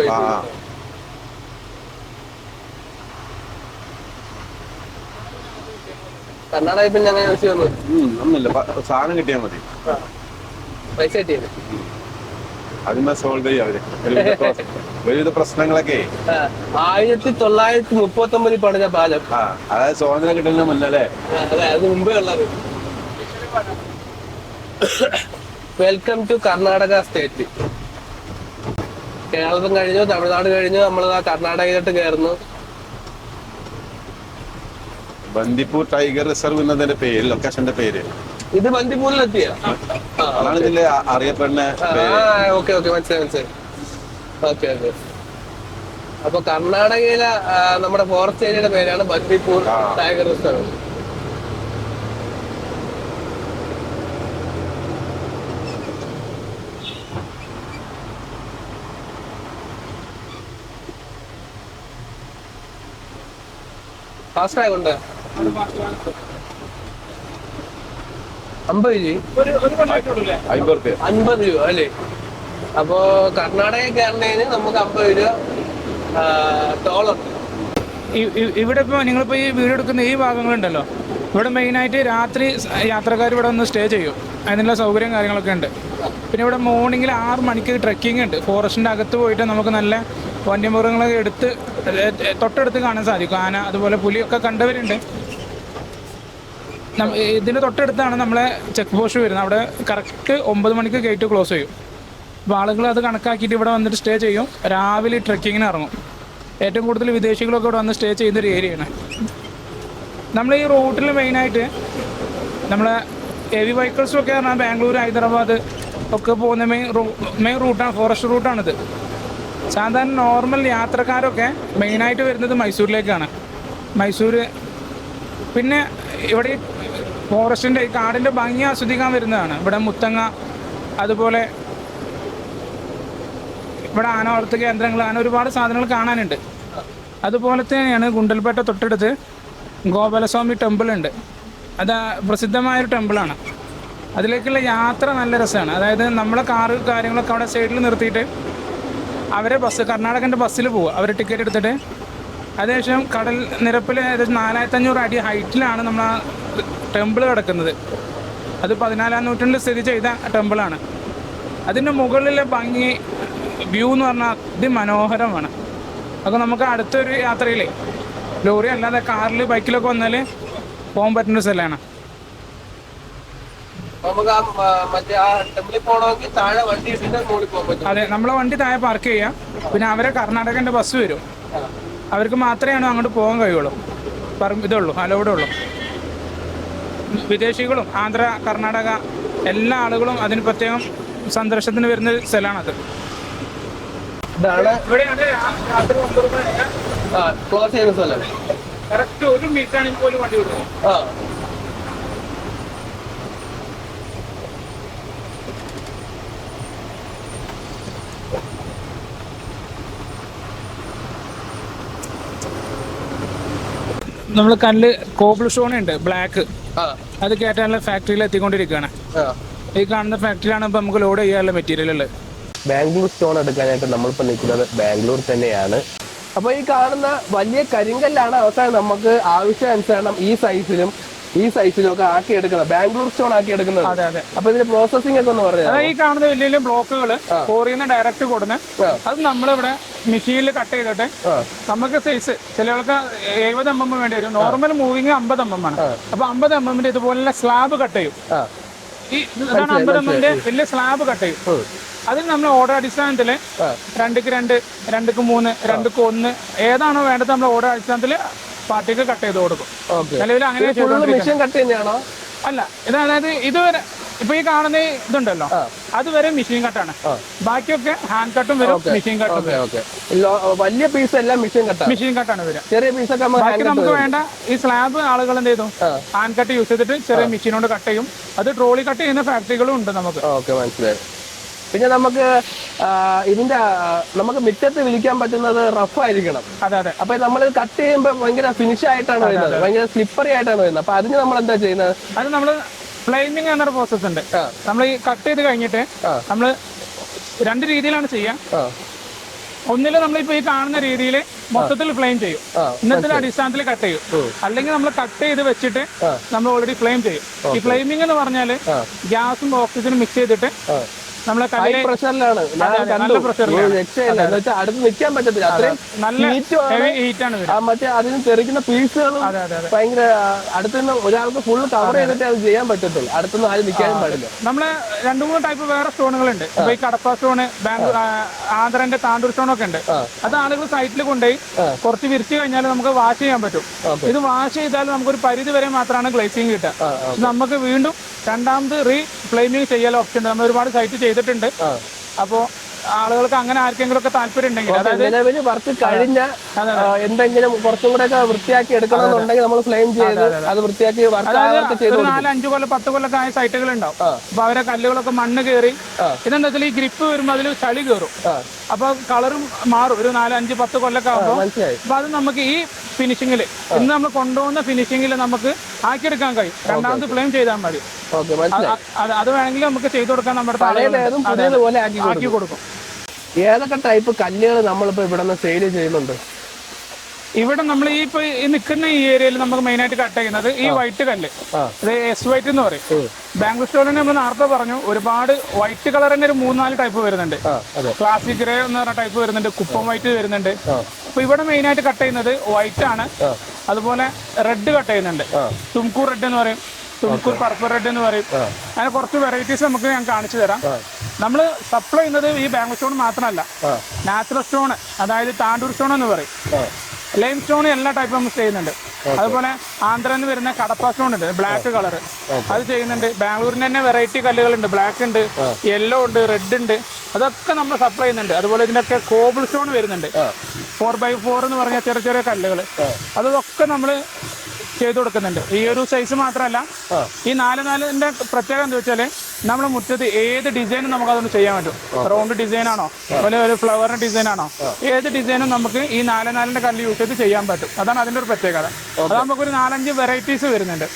S1: കർണാടക പിന്നെ
S2: ഒന്നുമില്ല, സാധനം കിട്ടിയാൽ മതി.
S1: പൈസ കിട്ടിയത്
S2: അതിന്മേ സോൾവ് ചെയ്യും അവര്. ഒരുവിധ പ്രശ്നങ്ങളൊക്കെ
S1: 1939 പണിത പാലം.
S2: അതായത് സ്വാതന്ത്ര്യം കിട്ടുന്ന മുന്നല്ലേ.
S1: അത് മുമ്പേ ഉള്ളത്. Welcome to Karnataka state. Keralam കഴിഞ്ഞു, തമിഴ്നാട് കഴിഞ്ഞു, നമ്മൾ കർണാടകയിലോട്ട് കയറുന്നു.
S2: ബന്ദിപ്പൂർ ടൈഗർ റിസർവ് എന്നതിന്റെ പേര്, ലൊക്കേഷന്റെ പേര്.
S1: ഇത് ബന്ദിപ്പൂരിലെത്തിയ
S2: അതാണ് ഇതിന്റെ അറിയപ്പെടുന്ന.
S1: ഓക്കെ മനസ്സിലായി. ഓക്കെ. അപ്പൊ കർണാടകയിലെ നമ്മുടെ ഫോറസ്റ്റ് ഏരിയയുടെ പേരാണ് ബന്ദിപ്പൂർ ടൈഗർ റിസർവ്. ഫാസ്റ്റാഗ് ഉണ്ട്. 50 രൂപ അല്ലേ. അപ്പോ കർണാടക കയറുന്നതിന് നമുക്ക് 50 രൂപ ടോളുണ്ട്.
S3: ഇവിടെ ഇപ്പൊ നിങ്ങളിപ്പോ ഈ വീഡിയോ എടുക്കുന്ന ഈ ഭാഗങ്ങളുണ്ടല്ലോ, ഇവിടെ മെയിനായിട്ട് രാത്രി യാത്രക്കാർ ഇവിടെ ഒന്ന് സ്റ്റേ ചെയ്യും. അതിനുള്ള സൗകര്യം കാര്യങ്ങളൊക്കെ ഉണ്ട്. പിന്നെ ഇവിടെ മോർണിംഗിൽ 6 മണിക്ക് ട്രെക്കിംഗ് ഉണ്ട്. ഫോറസ്റ്റിന്റെ അകത്ത് പോയിട്ട് നമുക്ക് നല്ല വന്യമൃഗങ്ങളൊക്കെ തൊട്ടടുത്ത് കാണാൻ സാധിക്കും. ആന അതുപോലെ പുലിയൊക്കെ കണ്ടവരുണ്ട്. ഇതിന് തൊട്ടടുത്താണ് നമ്മളെ ചെക്ക് പോസ്റ്റ് വരുന്നത്. അവിടെ കറക്റ്റ് 9 മണിക്ക് ഗേറ്റ് ക്ലോസ് ചെയ്യും. അപ്പോൾ ആളുകൾ അത് കണക്കാക്കിയിട്ട് ഇവിടെ വന്നിട്ട് സ്റ്റേ ചെയ്യും. രാവിലെ ട്രെക്കിങ്ങിന് ഇറങ്ങും. ഏറ്റവും കൂടുതൽ വിദേശികളൊക്കെ ഇവിടെ വന്ന് സ്റ്റേ ചെയ്യുന്നൊരു ഏരിയയാണ്. നമ്മൾ ഈ റൂട്ടിൽ മെയിനായിട്ട് നമ്മളെ ഹെവി വെഹിക്കിൾസൊക്കെ പറഞ്ഞാൽ ബാംഗ്ലൂർ, ഹൈദരാബാദ് ഒക്കെ പോകുന്ന മെയിൻ റൂട്ടാണ്, ഫോറസ്റ്റ് റൂട്ടാണിത്. സാധാരണ നോർമൽ യാത്രക്കാരൊക്കെ മെയിനായിട്ട് വരുന്നത് മൈസൂരിലേക്കാണ്. മൈസൂർ പിന്നെ ഇവിടെ ഈ ഫോറസ്റ്റിൻ്റെ ഈ കാടിൻ്റെ ഭംഗി ആസ്വദിക്കാൻ വരുന്നതാണ്. ഇവിടെ മുത്തങ്ങ, അതുപോലെ ഇവിടെ ആന വളർത്ത് കേന്ദ്രങ്ങൾ, അങ്ങനെ ഒരുപാട് സാധനങ്ങൾ കാണാനുണ്ട്. അതുപോലെ തന്നെയാണ് ഗുണ്ടൽപേട്ട തൊട്ടടുത്ത് ഗോപാലസ്വാമി ടെമ്പിൾ ഉണ്ട്. അത് പ്രസിദ്ധമായൊരു ടെമ്പിളാണ്. അതിലേക്കുള്ള യാത്ര നല്ല രസമാണ്. അതായത് നമ്മളെ കാറ് കാര്യങ്ങളൊക്കെ അവിടെ സൈഡിൽ നിർത്തിയിട്ട് അവരെ കർണാടകൻ്റെ ബസ്സിൽ പോവുക. അവർ ടിക്കറ്റ് എടുത്തിട്ട് അതിനുശേഷം കടൽ നിരപ്പിൽ ഏകദേശം 4500 അടി ഹൈറ്റിലാണ് നമ്മൾ ആ ടെമ്പിൾ കിടക്കുന്നത്. അത് 14-ാം നൂറ്റാണ്ടിൽ സ്ഥിതി ചെയ്ത ടെമ്പിളാണ്. അതിൻ്റെ മുകളിലെ ഭംഗി വ്യൂ എന്ന് പറഞ്ഞാൽ അതിമനോഹരമാണ്. അപ്പോൾ നമുക്ക് അടുത്തൊരു യാത്രയിൽ ലോറി അല്ലാതെ കാറിൽ ബൈക്കിലൊക്കെ വന്നാൽ പോകാൻ പറ്റുന്ന സ്ഥലമാണ്. അതെ, നമ്മളെ വണ്ടി താഴെ പാർക്ക് ചെയ്യാം. പിന്നെ അവരെ കർണാടകൻ്റെ ബസ് വരും. അവർക്ക് മാത്രമേ അങ്ങോട്ട് പോകാൻ കഴിയുള്ളൂ. ഇതുള്ളൂ, അലൗഡുള്ളൂ. വിദേശികളും ആന്ധ്ര, കർണാടക എല്ലാ ആളുകളും അതിന് പ്രത്യേകം സന്ദർശനത്തിന് വരുന്ന സ്ഥലമാണത്. ഇവിടെയാണ് രാത്രി 9 മണിക്ക്
S1: ക്ലോസ് ചെയ്യുന്ന സ്ഥലം.
S3: കറക്റ്റ് 1 മിനിറ്റാണെങ്കിൽ പോലും വണ്ടി വിടും. നമ്മൾ കല്ല് കോബിൾ സ്റ്റോൺ ഉണ്ട് ബ്ലാക്ക്, അത് കയറ്റാനുള്ള ഫാക്ടറിയിൽ എത്തിക്കൊണ്ടിരിക്കുകയാണ്. ഈ കാണുന്ന ഫാക്ടറിയിലാണ് ഇപ്പൊ നമുക്ക് ലോഡ് ചെയ്യാനുള്ള മെറ്റീരിയൽ ഉള്ളത്.
S1: ബാംഗ്ലൂർ സ്റ്റോൺ എടുക്കാനായിട്ട് നമ്മളിപ്പോൾ നിൽക്കുന്നത് ബാംഗ്ലൂർ തന്നെയാണ്. അപ്പോൾ ഈ കാണുന്ന വലിയ കരിങ്കല്ലാണ് അവസാനം നമുക്ക് ആവശ്യാനുസരണം ഈ സൈസിലും ഒക്കെ ആക്കി എടുക്കുന്നത്, ബാംഗ്ലൂർ സ്റ്റോൺ ആക്കി എടുക്കുന്നത്.
S3: അതെ അതെ.
S1: അപ്പൊ ഇതിന്റെ പ്രോസസ്സിംഗ് ഒക്കെ ഒന്ന് പറയാം.
S3: അതായത് ഈ കാണുന്ന വലിയ വലിയ ബ്ലോക്കുകൾ കോറിന്ന് ഡയറക്റ്റ് കൊടുന്ന് അത് നമ്മളിവിടെ മെഷീനിൽ കട്ട് ചെയ്തിട്ട് നമുക്ക് സൈസ് ചിലർക്ക് 70 mm വേണ്ടി വരും. നോർമൽ മൂവിങ് 50 mm ആണ്. അപ്പൊ 50 mm ഇതുപോലെ സ്ലാബ് കട്ട് ചെയ്യും. ഈ 50 mm വലിയ സ്ലാബ് കട്ട് ചെയ്യും. അതിൽ നമ്മൾ ഓർഡർ അടിസ്ഥാനത്തിൽ 2-ക്ക് 2, 2-ക്ക് 3, 2-ക്ക് 1 ഏതാണോ വേണ്ടത് നമ്മൾ ഓർഡർ അടിസ്ഥാനത്തിൽ പാർട്ടിക്ക് കട്ട് ചെയ്ത് കൊടുക്കും. നിലവിൽ അങ്ങനെ അല്ല, ഇത് അതായത് ഇതുവരെ ഇപ്പൊ ഈ കാണുന്ന ഇതുണ്ടല്ലോ അതുവരെ മെഷീൻ കട്ടാണ്. ബാക്കിയൊക്കെ ഹാൻഡ് കട്ടും വരും, മെഷീൻ കട്ടും വരും.
S1: വലിയ പീസ് എല്ലാം മെഷീൻ
S3: കട്ടാണ് വരിക.
S1: ചെറിയ പീസൊക്കെ
S3: ബാക്കി നമുക്ക് വേണ്ട ഈ സ്ലാബ് ആളുകൾ എന്ത് ചെയ്തു ഹാൻഡ് കട്ട് യൂസ് ചെയ്തിട്ട് ചെറിയ മെഷീൻ കൊണ്ട് കട്ട് ചെയ്യും. അത് ട്രോളി കട്ട് ചെയ്യുന്ന ഫാക്ടറികളും ഉണ്ട് നമുക്ക്.
S1: മനസ്സിലായി. പിന്നെ നമുക്ക് ഇതിന്റെ നമുക്ക് മിറ്റത്ത് വിളിക്കാൻ പറ്റുന്നത് റഫ് ആയിരിക്കണം.
S3: അതെ അതെ.
S1: അപ്പൊ നമ്മൾ കട്ട് ചെയ്യുമ്പോൾ ഭയങ്കര ഫിനിഷ് ആയിട്ടാണ് വരുന്നത്, ഭയങ്കര സ്ലിപ്പറി ആയിട്ടാണ് വരുന്നത്. അപ്പൊ അതിന് നമ്മൾ എന്താ ചെയ്യുന്നത്?
S3: അത് നമ്മള് ഫ്ലെയിമിംഗ് എന്നൊരു പ്രോസസ് ഉണ്ട്. നമ്മൾ ഈ കട്ട് ചെയ്ത് കഴിഞ്ഞിട്ട് നമ്മള് 2 രീതിയിലാണ് ചെയ്യുക. ഒന്നില് നമ്മളിപ്പോ ഈ കാണുന്ന രീതിയിൽ മൊത്തത്തിൽ ഫ്ലെയിം ചെയ്യും, ഇന്നത്തെ അടിസ്ഥാനത്തിൽ കട്ട് ചെയ്യും. അല്ലെങ്കിൽ നമ്മൾ കട്ട് ചെയ്ത് വെച്ചിട്ട് നമ്മൾ ഓൾറെഡി ഫ്ലെയിം ചെയ്യും. ഈ ഫ്ലെയിമിംഗ് എന്ന് പറഞ്ഞാല് ഗ്യാസും ഓക്സിജനും മിക്സ് ചെയ്തിട്ട് നമ്മളെ
S1: പ്രഷറിലാണ് അടുത്ത് നിൽക്കാൻ പറ്റത്തില്ല, അത്രയും മറ്റേ അതിന് തെറിക്കുന്ന പീസുകളും ഭയങ്കര അടുത്തുനിന്ന് ഒരാൾക്ക് ഫുൾ കവർ ചെയ്തിട്ട് അത് ചെയ്യാൻ പറ്റത്തുള്ളൂ. അടുത്തൊന്നും ആരും നിൽക്കാനും പാടില്ല.
S3: നമ്മള് 2-3 ടൈപ്പ് വേറെ സ്റ്റോണുകളുണ്ട്. ഇപ്പൊ ഈ കടപ്പ സ്റ്റോണ്, ആന്ധ്രന്റെ താണ്ടൂർ സ്റ്റോണൊക്കെ ഉണ്ട്. അത് ആളുകൾ സൈറ്റിൽ കൊണ്ടുപോയി കുറച്ച് വിരിച്ചു കഴിഞ്ഞാൽ നമുക്ക് വാഷ് ചെയ്യാൻ പറ്റും. ഇത് വാഷ് ചെയ്താൽ നമുക്കൊരു പരിധി വരെ മാത്രമാണ് ഗ്ലേസിങ് കിട്ടുക. നമുക്ക് വീണ്ടും രണ്ടാമത് ഫ്ലെയിമിംഗ് ചെയ്യാൻ ഓപ്ഷൻ ഉണ്ട്. നമ്മൾ ഒരുപാട് സൈറ്റ് ചെയ്തിട്ടുണ്ട്. അപ്പോ ആളുകൾക്ക് അങ്ങനെ ആർക്കെങ്കിലും ഒക്കെ താല്പര്യം ഉണ്ടെങ്കിൽ,
S1: അതായത് വർക്ക് കഴിഞ്ഞ എന്തെങ്കിലും കുറച്ചും കൂടെ ഒക്കെ വൃത്തിയാക്കി എടുക്കണമെന്നുണ്ടെങ്കിൽ നമ്മൾ ഫ്ലെയിം ചെയ്ത് അത് വൃത്തിയാക്കി
S3: 4-5 കൊല്ലം 10 കൊല്ലൊക്കെ ആയ സൈറ്റുകൾ ഉണ്ടാവും. അപ്പൊ അവരെ കല്ലുകളൊക്കെ മണ്ണ് കയറി ഇതെന്താ വെച്ചാൽ ഈ ഗ്രിപ്പ് വരുമ്പോൾ അതിൽ ചളി കയറും. അപ്പൊ കളറും മാറും ഒരു 4-5-10 കൊല്ലൊക്കെ ആകുമ്പോൾ. അപ്പൊ അത് നമുക്ക് ഈ ഫിനിഷിങ്ങിൽ ഇന്ന് നമ്മൾ കൊണ്ടുപോകുന്ന ഫിനിഷിങ്ങിൽ നമുക്ക് ആക്കിയെടുക്കാൻ കഴിയും. രണ്ടാമത് ഫ്ലെയിം ചെയ്താൽ മതി. അത് വേണമെങ്കിൽ നമുക്ക് ചെയ്തു കൊടുക്കാൻ നമ്മുടെ ആക്കി കൊടുക്കും.
S1: ഏതൊക്കെ ടൈപ്പ് കല്ലുകൾ നമ്മളിപ്പോ ഇവിടെ സെയിൽ ചെയ്യുന്നുണ്ട്?
S3: ഇവിടെ നമ്മൾ ഈ ഇപ്പൊ നിൽക്കുന്ന ഈ ഏരിയയിൽ നമുക്ക് മെയിൻ ആയിട്ട് കട്ട് ചെയ്യുന്നത് ഈ വൈറ്റ് കല്ല്, എസ് വൈറ്റ് എന്ന് പറയും. ബാംഗ്ലൂർ സ്റ്റോണിന് നമ്മൾ നേരത്തെ പറഞ്ഞു ഒരുപാട് വൈറ്റ് കളറിന്റെ ഒരു 3-4 ടൈപ്പ് വരുന്നുണ്ട്. ക്ലാസിക് ഗ്രേ എന്ന് പറഞ്ഞ ടൈപ്പ് വരുന്നുണ്ട്, കുപ്പം വൈറ്റ് വരുന്നുണ്ട്. അപ്പൊ ഇവിടെ മെയിൻ ആയിട്ട് കട്ട് ചെയ്യുന്നത് വൈറ്റ് ആണ്. അതുപോലെ റെഡ് കട്ട് ചെയ്യുന്നുണ്ട്, തുംകൂർ റെഡ് എന്ന് പറയും, തുംകൂർ പർപ്പിൾ റെഡ് എന്ന് പറയും. അങ്ങനെ കുറച്ച് വെറൈറ്റീസ് നമുക്ക് ഞാൻ കാണിച്ചു തരാം. നമ്മൾ സപ്ലൈ ചെയ്യുന്നത് ഈ ബാംഗ്ലൂർ സ്റ്റോൺ മാത്രമല്ല, നാച്ചുറൽ സ്റ്റോൺ അതായത് താണ്ടൂർ സ്റ്റോൺ എന്ന് പറയും, ലൈം സ്റ്റോൺ എല്ലാ ടൈപ്പും നമുക്ക് ചെയ്യുന്നുണ്ട്. അതുപോലെ ആന്ധ്രന്ന് വരുന്ന കടപ്പ സ്റ്റോൺ ഉണ്ട്, ബ്ലാക്ക് കളർ, അത് ചെയ്യുന്നുണ്ട്. ബാംഗ്ലൂരിന് തന്നെ വെറൈറ്റി കല്ലുകളുണ്ട്, ബ്ലാക്ക് ഉണ്ട്, യെല്ലോ ഉണ്ട്, റെഡ് ഉണ്ട്, അതൊക്കെ നമ്മൾ സപ്ലൈ ചെയ്യുന്നുണ്ട്. അതുപോലെ ഇതിനൊക്കെ കോബിൾ സ്റ്റോൺ വരുന്നുണ്ട്, 4x4 എന്ന് പറഞ്ഞ ചെറിയ ചെറിയ കല്ലുകൾ, അതൊക്കെ നമ്മൾ ചെയ്ത് കൊടുക്കുന്നുണ്ട്. ഈ ഒരു സൈസ് മാത്രമല്ല, ഈ 4x4ന്റെ പ്രത്യേകത എന്താ വെച്ചാൽ നമ്മുടെ മുറ്റത്ത് ഏത് ഡിസൈനും നമുക്ക് അതൊന്ന് ചെയ്യാൻ പറ്റും. റൗണ്ട് ഡിസൈൻ ആണോ, അതുപോലെ ഒരു ഫ്ലവറിന്റെ ഡിസൈൻ ആണോ, ഏത് ഡിസൈനും നമുക്ക് ഈ 4x4ന്റെ കല്ല് യൂസ് ചെയ്ത് ചെയ്യാൻ പറ്റും. അതാണ് അതിന്റെ ഒരു പ്രത്യേകത. അത് നമുക്കൊരു 4-5 വെറൈറ്റീസ് വരുന്നുണ്ട്.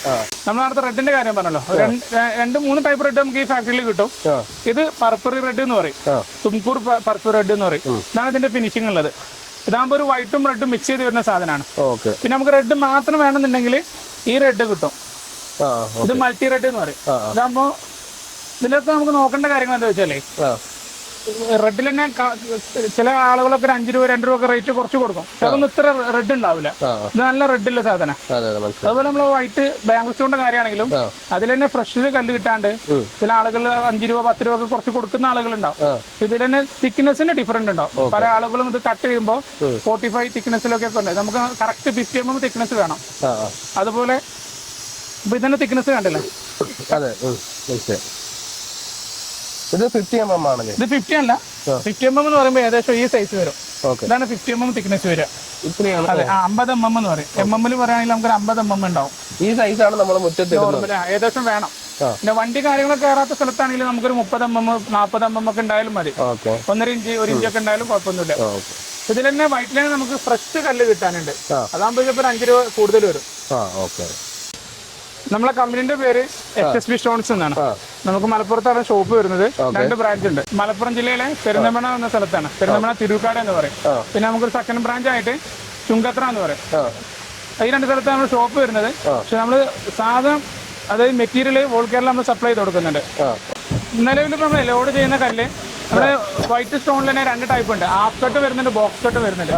S3: നമ്മൾ അടുത്ത റെഡിന്റെ കാര്യം പറഞ്ഞല്ലോ, 2-3 ടൈപ്പ് റെഡ് നമുക്ക് ഈ ഫാക്ടറിയിൽ കിട്ടും. ഇത് പർപ്പിൾ റെഡ് എന്ന് പറയും, തുംകൂർ പർപ്പിൾ റെഡ് എന്ന് പറയും. ഇതാണ് ഇതിന്റെ ഫിനിഷിംഗ് ഉള്ളത്. ഇതാകുമ്പോൾ ഒരു വൈറ്റും റെഡും മിക്സ് ചെയ്ത് വരുന്ന സാധനമാണ്. പിന്നെ നമുക്ക് റെഡ് മാത്രം വേണമെന്നുണ്ടെങ്കിൽ ഈ റെഡ് കിട്ടും. ഇത് മൾട്ടി റെഡ് എന്ന് പറയും. ഇതാകുമ്പോ ഇതിലൊക്കെ നമുക്ക് നോക്കേണ്ട കാര്യങ്ങൾ എന്താ വെച്ചാലേ, റെഡിൽ തന്നെ ചില ആളുകളൊക്കെ 5 രൂപ 2 രൂപ ഒക്കെ റേറ്റ് കുറച്ച് കൊടുക്കും. അതൊന്നും ഇത്ര റെഡ് ഉണ്ടാവില്ല. ഇത് നല്ല റെഡുള്ള സാധനം. അതുപോലെ നമ്മൾ വൈറ്റ് ബാംഗിൾ സ്റ്റോണിന്റെ കാര്യമാണെങ്കിലും അതിൽ തന്നെ ഫ്രഷിൽ കല്ല് കിട്ടാണ്ട് ചില ആളുകൾ 5 രൂപ 10 രൂപ ഒക്കെ കുറച്ച് കൊടുക്കുന്ന ആളുകളുണ്ടാവും. ഇതിൽ തന്നെ തിക്നെസ്സിന് ഡിഫറൻറ്റ് ഉണ്ടാവും. പല ആളുകളും ഇത് കട്ട് ചെയ്യുമ്പോൾ 45 തിക്നെസ്സിലൊക്കെ ഉണ്ട്. നമുക്ക് കറക്റ്റ് 50 mm തിക്നെസ് വേണം. അതുപോലെ ഇപ്പൊ ഇതിന്റെ തിക്നെസ് കണ്ടില്ലേ,
S1: ഇത് 50 mm ആണല്ലേ?
S3: ഇത് 50 അല്ല, 50 mm എന്ന് പറയുമ്പോൾ ഏകദേശം ഈ സൈസ് വരും. ഇതാണ് 50 mm തിക്നെസ് വരിക. അതെ, 50 mm എന്ന് പറയും. MM പറയുകയാണെങ്കിൽ നമുക്ക് 50 mm ഉണ്ടാവും.
S1: ഈ സൈസാണ് നമ്മൾ മുറ്റത്ത്
S3: ഏകദേശം വേണം. പിന്നെ വണ്ടി കാര്യങ്ങളൊക്കെ കയറാത്ത സ്ഥലത്താണെങ്കിൽ നമുക്കൊരു 30 mm 40 mm ഒക്കെ ഉണ്ടായാലും മതി. 1.5 ഇഞ്ച് 1 ഇഞ്ച് ഒക്കെ ഉണ്ടായാലും കുഴപ്പമൊന്നുമില്ല. ഇതിൽ തന്നെ വൈറ്റിൽ തന്നെ നമുക്ക് ഫ്രഷ് കല്ല് കിട്ടാനുണ്ട്. അതാകുമ്പോൾ ചിലപ്പോൾ 5 രൂപ കൂടുതൽ വരും. നമ്മളെ കമ്പനിന്റെ പേര് HSB സ്റ്റോൺസ് എന്നാണ്. നമുക്ക് മലപ്പുറത്താണ് ഷോപ്പ് വരുന്നത്. 2 ബ്രാഞ്ച് ഉണ്ട്. മലപ്പുറം ജില്ലയിലെ പെരുന്തമണ എന്ന സ്ഥലത്താണ്, പെരുന്തമണ തിരുക്കാട് എന്ന് പറയും. പിന്നെ നമുക്കൊരു സെക്കൻഡ് ബ്രാഞ്ച് ആയിട്ട് ചുങ്കത്ര എന്ന് പറയും. ഈ 2 സ്ഥലത്താണ് നമ്മൾ ഷോപ്പ് വരുന്നത്. പക്ഷെ നമ്മൾ സാധനം, അതായത് മെറ്റീരിയൽ ഓൾ കേരള നമ്മൾ സപ്ലൈ ചെയ്ത് കൊടുക്കുന്നുണ്ട്. നിലവിൽ നമ്മൾ ലോഡ് ചെയ്യുന്ന കല്ല് നമ്മുടെ വൈറ്റ് സ്റ്റോണിൽ തന്നെ 2 ടൈപ്പ് ഉണ്ട്. ഹാഫ് കട്ട് വരുന്നുണ്ട്, ബോക്സ് കട്ട് വരുന്നുണ്ട്.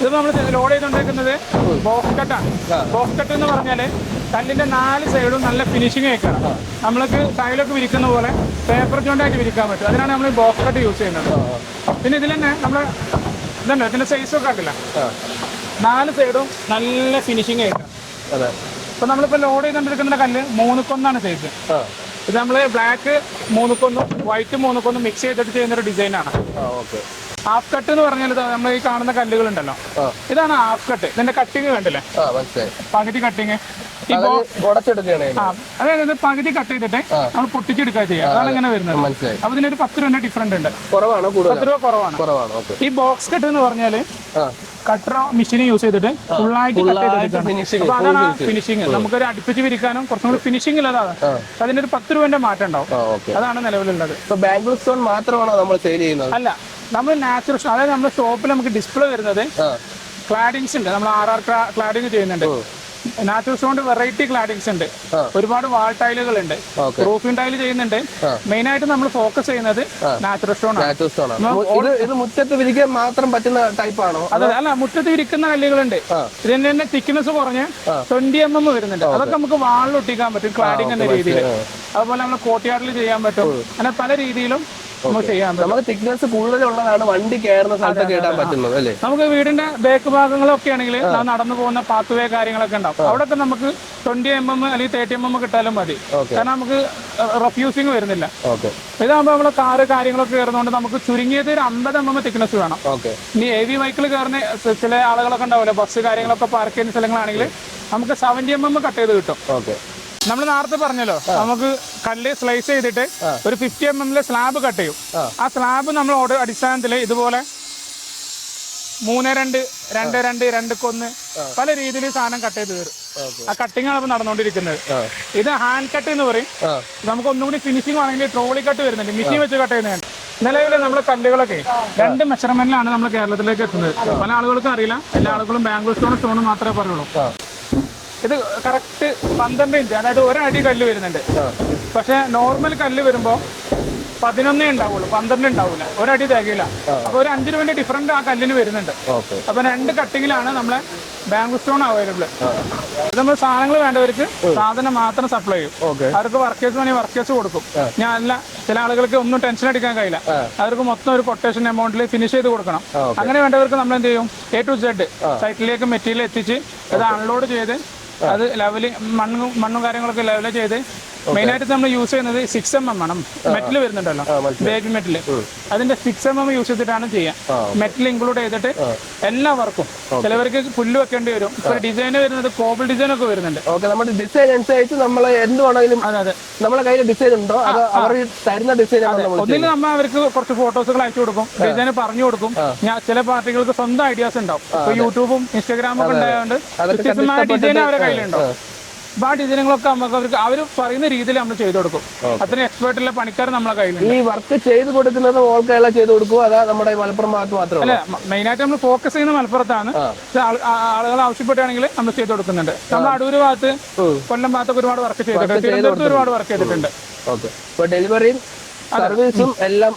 S3: ഇത് നമ്മൾ ലോഡ് ചെയ്തുകൊണ്ടിരിക്കുന്നത് ബോക്സ് കട്ടാണ്. ബോക്സ് കട്ട് എന്ന് പറഞ്ഞാൽ കല്ലിന്റെ 4 സൈഡും നല്ല ഫിനിഷിംഗ് ആയിക്കാണ്. നമ്മൾക്ക് ടൈലൊക്കെ വിരിക്കുന്ന പോലെ പേപ്പർ ജോണ്ടായിട്ട് വിരിക്കാൻ പറ്റും. അതിനാണ് നമ്മൾ ബോക്സ് കട്ട് യൂസ് ചെയ്യുന്നത്. പിന്നെ ഇതിൽ തന്നെ നമ്മൾ ഇതുണ്ട്, ഇതിന്റെ സൈസൊക്കെ ആക്കില്ല, 4 സൈഡും നല്ല ഫിനിഷിംഗ് ആയിട്ടാണ്. ഇപ്പൊ നമ്മളിപ്പോ ലോഡ് ചെയ്തുകൊണ്ടിരിക്കുന്ന കല്ല് 3:1 സൈസ്. ഇത് നമ്മള് ബ്ലാക്ക് 3:1 വൈറ്റ് 3:1 മിക്സ് ചെയ്തിട്ട് ചെയ്യുന്ന ഒരു ഡിസൈനാണ്. ഹാഫ് കട്ട് എന്ന് പറഞ്ഞാൽ നമ്മൾ ഈ കാണുന്ന കല്ലുകളുണ്ടല്ലോ, ഇതാണ് ഹാഫ് കട്ട്. ഇതിന്റെ കട്ടിങ് കണ്ടില്ലേ, പകുതി കട്ടിങ്. അതായത് പകുതി കട്ട് ചെയ്തിട്ട് നമ്മൾ പൊട്ടിച്ചെടുക്കുക ചെയ്യുക. അതാണ് ഇങ്ങനെ വരുന്നത്. അപ്പൊ ഇതിനൊരു 10 രൂപ ഡിഫറൻറ്റ് ഉണ്ട്. 10 രൂപ കുറവാണ്. ഈ ബോക്സ് കട്ട് എന്ന് പറഞ്ഞാല് കട്ടറോ മെഷീൻ യൂസ് ചെയ്തിട്ട് ഫുള്ളായിട്ട് കട്ട് ചെയ്തെടുക്കണം. അപ്പൊ അതാണ് ഫിനിഷിങ്. നമുക്കൊരു അടുപ്പിച്ച് വിരിക്കാനും കുറച്ചും കൂടി ഫിനിഷിംഗ് ഇല്ലാതാണ്. അതിനൊരു 10 രൂപന്റെ മാറ്റം ഉണ്ടാവും. അതാണ് നിലവിലുള്ളത്.
S1: ബാംഗിൾ സ്റ്റോൺ മാത്രമാണോ നമ്മൾ സെയിൽ ചെയ്യുന്നത്?
S3: അല്ല, നമ്മൾ നാച്ചുറൽ സ്റ്റോൺ, അതായത് നമ്മുടെ ഷോപ്പിൽ നമുക്ക് ഡിസ്പ്ലേ വരുന്നത് ക്ലാഡിങ്സ് ഉണ്ട്. നമ്മൾ RR ക്ലാഡിങ് ചെയ്യുന്നുണ്ട്. നാച്ചുറൽ സ്റ്റോണിന്റെ വെറൈറ്റി ക്ലാഡിങ്സ് ഉണ്ട്. ഒരുപാട് വാൾ ടൈലുകൾ ഉണ്ട്, റൂഫിംഗ് ടൈൽ ചെയ്യുന്നുണ്ട്. മെയിൻ ആയിട്ട് നമ്മൾ ഫോക്കസ് ചെയ്യുന്നത് നാച്ചുറൽ സ്റ്റോൺ ആണ്.
S1: ഇത് മുറ്റത്ത് വിരിക്കാൻ മാത്രം പറ്റുന്ന ടൈപ്പ് ആണോ?
S3: അതെ, അല്ല, മുറ്റത്ത് വിരിക്കുന്ന കല്ലുകളുണ്ട്. ഇതിന്റെ തന്നെ തിക്നെസ് കുറഞ്ഞ് 20 mm വരുന്നുണ്ട്. അതൊക്കെ നമുക്ക് വാളിൽ ഒട്ടിക്കാൻ പറ്റും ക്ലാഡിങ് എന്ന രീതിയിൽ. അതുപോലെ നമ്മൾ കോർട്ട്യാർഡിൽ ചെയ്യാൻ പറ്റും. അങ്ങനെ പല രീതിയിലും നമുക്ക് ചെയ്യാൻ പറ്റും.
S1: നമുക്ക് തിക്നെസ് കൂടുതലുള്ളതാണ് വണ്ടി കയറുന്ന സ്ഥലത്തൊക്കെ ഇടാൻ പറ്റുന്നത് അല്ലേ?
S3: നമുക്ക് വീടിന്റെ ബാക്ക് ഭാഗങ്ങളൊക്കെ ആണെങ്കിൽ നടന്നു പോകുന്ന പാത്ത് വേ കാര്യങ്ങളൊക്കെ ഉണ്ടാവും. അവിടെയൊക്കെ നമുക്ക് 20 mm അല്ലെങ്കിൽ 30 mm കിട്ടാലും മതി. കാരണം നമുക്ക് റഫ്യൂസിങ് വരുന്നില്ല. ഇതാകുമ്പോൾ നമ്മള് കാറ് കാര്യങ്ങളൊക്കെ കയറുന്നതുകൊണ്ട് നമുക്ക് ചുരുങ്ങിയത് ഒരു 50 mm തിക്നെസ് വേണം. ഇനി AV വെഹിക്കിൾ കയറുന്ന ചില ആളുകളൊക്കെ ഉണ്ടാവില്ല, ബസ് കാര്യങ്ങളൊക്കെ പാർക്ക് ചെയ്യുന്ന സ്ഥലങ്ങളാണെങ്കിൽ നമുക്ക് 70 mm കട്ട് ചെയ്ത് കിട്ടും. നമ്മൾ നേരത്തെ പറഞ്ഞല്ലോ, നമുക്ക് കല്ല് സ്ലൈസ് ചെയ്തിട്ട് ഒരു 50 mm സ്ലാബ് കട്ട് ചെയ്യും. ആ സ്ലാബ് നമ്മൾ ഓർഡർ അടിസ്ഥാനത്തിൽ ഇതുപോലെ 3-2, 2-2, 2-1 പല രീതിയിൽ സാധനം കട്ട് ചെയ്ത് തരും. ആ കട്ടിങ് ആണ് ഇപ്പൊ നടന്നുകൊണ്ടിരിക്കുന്നത്. ഇത് ഹാൻഡ് കട്ട് എന്ന് പറയും. നമുക്ക് ഒന്നുകൂടി ഫിനിഷിംഗ് ആണെങ്കിൽ ട്രോളി കട്ട് വരുന്നുണ്ട്, മെഷീൻ വെച്ച് കട്ട് ചെയ്യുന്നതാണ്. നിലവിൽ നമ്മുടെ കല്ലുകളൊക്കെ 2 മെഷർമെന്റിലാണ് നമ്മൾ കേരളത്തിലേക്ക് എത്തുന്നത്. പല ആളുകൾക്കും അറിയില്ല. എല്ലാ ആളുകളും ബാംഗ്ലൂർ സ്റ്റോൺ മാത്രമേ പറയുള്ളൂ. ഇത് കറക്റ്റ് 12 ഇഞ്ച്, അതായത് 1 അടി കല്ല് വരുന്നുണ്ട്. പക്ഷെ നോർമൽ കല്ല് വരുമ്പോ 11 ഉണ്ടാവുള്ളൂ, 12 ഉണ്ടാവില്ല, 1 അടി തികയില്ല. അപ്പൊ ഒരു 5 രൂപന്റെ ഡിഫറൻറ്റ് ആ കല്ലിന് വരുന്നുണ്ട്. അപ്പൊ 2 കട്ടിങ്ങിലാണ് നമ്മളെ ബാംഗ്ലൂർ സ്റ്റോൺ അവൈലബിൾ. നമ്മൾ സാധനങ്ങൾ വേണ്ടവർക്ക് സാധനം മാത്രം സപ്ലൈ ചെയ്യും. അവർക്ക് വർക്കേഴ്സ് വേണമെങ്കിൽ വർക്കേഴ്സ് കൊടുക്കും. ഞാൻ അല്ല, ചില ആളുകൾക്ക് ഒന്നും ടെൻഷൻ അടിക്കാൻ കഴിയില്ല. അവർക്ക് മൊത്തം ഒരു കൊട്ടേഷൻ എമൗണ്ടിൽ ഫിനിഷ് ചെയ്ത് കൊടുക്കണം. അങ്ങനെ വേണ്ടവർക്ക് നമ്മൾ എന്ത് ചെയ്യും, A to Z സൈറ്റിലേക്ക് മെറ്റീരിയൽ എത്തിച്ച് അത് അൺലോഡ് ചെയ്ത് അത് ലെവല് മണ്ണും കാര്യങ്ങളൊക്കെ ലെവല് ചെയ്ത് മെയിനായിട്ട് നമ്മൾ യൂസ് ചെയ്യുന്നത് 6mm ആണ്. മെറ്റൽ വരുന്നുണ്ടല്ലോ, ബേബി മെറ്റൽ, അതിന്റെ 6mm യൂസ് ചെയ്തിട്ടാണ് ചെയ്യുക. മെറ്റൽ ഇൻക്ലൂഡ് ചെയ്തിട്ട് എല്ലാ വർക്കും. ചിലവർക്ക് പുല്ല് വെക്കേണ്ടി വരും. ഇപ്പൊ ഡിസൈൻ വരുന്നത് കോബിൾ ഡിസൈൻ ഒക്കെ വരുന്നുണ്ട്.
S4: നമ്മുടെ ഡിസൈൻ അനുസരിച്ച് നമ്മൾ എന്തുവാണെങ്കിലും നമ്മളെ കയ്യിൽ ഡിസൈൻ ഉണ്ടോ അത് അവർ തരുന്ന ഡിസൈൻ
S3: ഒന്നിൽ നമ്മൾ അവർക്ക് കുറച്ച് ഫോട്ടോസുകൾ അയച്ചു കൊടുക്കും, ഡിസൈൻ പറഞ്ഞു കൊടുക്കും. ഞാൻ ചില പാർട്ടികൾക്ക് സ്വന്തം ഐഡിയാസ് ഉണ്ടാവും. ഇപ്പൊ യൂട്യൂബും ഇൻസ്റ്റാഗ്രാമും ഒക്കെ ഉണ്ടായതുകൊണ്ട് വ്യത്യസ്തമായ ഡിസൈൻ അവരുടെ കയ്യിലുണ്ടാവും. അപ്പൊ ആ ഡിസൈനുകളൊക്കെ നമുക്ക് അവർ പറയുന്ന രീതിയിൽ നമ്മൾ ചെയ്തു കൊടുക്കും. അത്രയും എക്സ്പേർട്ടുള്ള പണിക്കാർ നമ്മളെ കയ്യിലുണ്ട്.
S4: ഈ വർക്ക് ചെയ്ത് കൊടുക്കുന്നത് ഓൾ കേരള ചെയ്ത് കൊടുക്കും, അതാ നമ്മുടെ മലപ്പുറം ഭാഗത്ത് മാത്രമേ?
S3: അല്ല, മെയിനായിട്ട് നമ്മൾ ഫോക്കസ് ചെയ്യുന്ന മലപ്പുറത്താണ്. ആളുകൾ ആവശ്യപ്പെടുകയാണെങ്കിൽ നമ്മൾ ചെയ്ത് കൊടുക്കുന്നുണ്ട്. നമ്മൾ അടൂര് ഭാഗത്ത്, കൊല്ലം ഭാഗത്തൊക്കെ ഒരുപാട് വർക്ക് ചെയ്തിട്ടുണ്ട്, തിരുവനന്തപുരത്ത് ഒരുപാട് വർക്ക് ചെയ്തിട്ടുണ്ട്.
S4: ഡെലിവറിയും സർവീസും എല്ലാം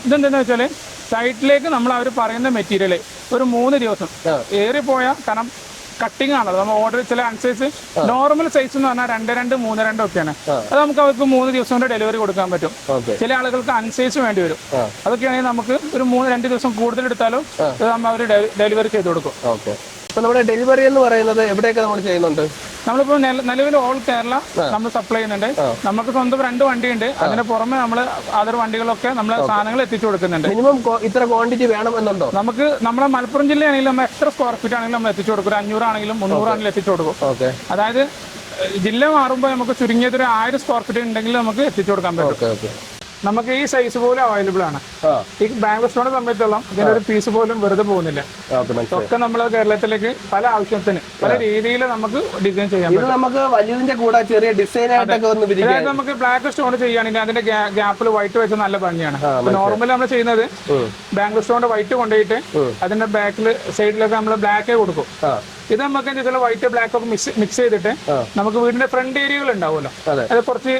S3: ഇതെന്താന്ന് വെച്ചാല് സൈറ്റിലേക്ക് നമ്മൾ അവർ പറയുന്ന മെറ്റീരിയൽ ഒരു 3 ദിവസം ഏറിപ്പോയാൽ, കാരണം കട്ടിങ് ആണല്ലോ നമ്മൾ ഓർഡർ ചില അനുസരിച്ച്. നോർമൽ സൈസ് എന്ന് പറഞ്ഞാൽ 2.2, 3.2 ഒക്കെയാണ്. അത് നമുക്ക് അവർക്ക് 3 ദിവസം കൊണ്ട് ഡെലിവറി കൊടുക്കാൻ പറ്റും. ചില ആളുകൾക്ക് അൺസൈസ് വേണ്ടി വരും. അതൊക്കെയാണെങ്കിൽ നമുക്ക് ഒരു 2 ദിവസം കൂടുതൽ എടുത്താലും നമ്മൾ അവർ ഡെലിവറി ചെയ്ത് കൊടുക്കും.
S4: ഇപ്പൊ നമ്മുടെ ഡെലിവറി എന്ന് പറയുന്നത് എവിടെയൊക്കെ നമ്മൾ ചെയ്യുന്നുണ്ട്?
S3: നമ്മളിപ്പോ നിലവിൽ ഓൾ കേരള നമ്മൾ സപ്ലൈ ചെയ്യുന്നുണ്ട്. നമുക്ക് സ്വന്തം 2 വണ്ടിയുണ്ട്. അതിന് പുറമെ നമ്മൾ അതർ വണ്ടികളൊക്കെ നമ്മൾ സാധനങ്ങൾ എത്തിച്ചു കൊടുക്കുന്നുണ്ട്.
S4: മിനിമം ഇത്ര ക്വാണ്ടിറ്റി വേണമെന്നുണ്ടോ?
S3: നമുക്ക് നമ്മുടെ മലപ്പുറം ജില്ലയാണെങ്കിലും നമ്മൾ എത്ര സ്ക്വയർ ഫീറ്റ് ആണെങ്കിലും നമ്മൾ എത്തിച്ചു കൊടുക്കും. 500 ആണെങ്കിലും 300 ആണെങ്കിലും എത്തിച്ചു കൊടുക്കും. അതായത് ജില്ല മാറുമ്പോൾ നമുക്ക് ചുരുങ്ങിയത് ഒരു 1000 സ്ക്വയർ ഫീറ്റ് ഉണ്ടെങ്കിൽ നമുക്ക് എത്തിച്ചു കൊടുക്കാൻ പറ്റും. നമുക്ക് ഈ സൈസ് പോലും അവൈലബിൾ ആണ്. ഈ ബാംഗ്ലൂർ സ്റ്റോണിനെ സംബന്ധിച്ചോളം ഇതിന്റെ ഒരു പീസ് പോലും വെറുതെ പോകുന്നില്ല. ഒക്കെ നമ്മൾ കേരളത്തിലേക്ക് പല ആവശ്യത്തിന് പല രീതിയിൽ നമുക്ക് ഡിസൈൻ ചെയ്യാൻ പറ്റും.
S4: നമുക്ക് വലിയതിന്റെ കൂടെ ചെറിയ ഡിസൈൻ ആയിട്ടൊക്കെ ഒന്ന്
S3: അതായത് നമുക്ക് ബ്ലാക്ക് സ്റ്റോൺ ചെയ്യുകയാണെങ്കിൽ അതിന്റെ ഗ്യാപ്പിൽ വൈറ്റ് വെച്ച് നല്ല ഭംഗിയാണ്. നോർമലി നമ്മൾ ചെയ്യുന്നത് ബാംഗ്ലൂർ സ്റ്റോണിന്റെ വൈറ്റ് കൊണ്ടുപോയിട്ട് അതിന്റെ ബാക്കിൽ സൈഡിലൊക്കെ നമ്മൾ ബ്ലാക്കേ കൊടുക്കും. ഇത് നമുക്ക് എന്താ വെച്ചാൽ വൈറ്റ് ബ്ലാക്ക് ഒക്കെ മിക്സ് ചെയ്തിട്ട് നമുക്ക് വീടിന്റെ ഫ്രണ്ട് ഏരിയകൾ ഉണ്ടാവുമല്ലോ, അത് കുറച്ച്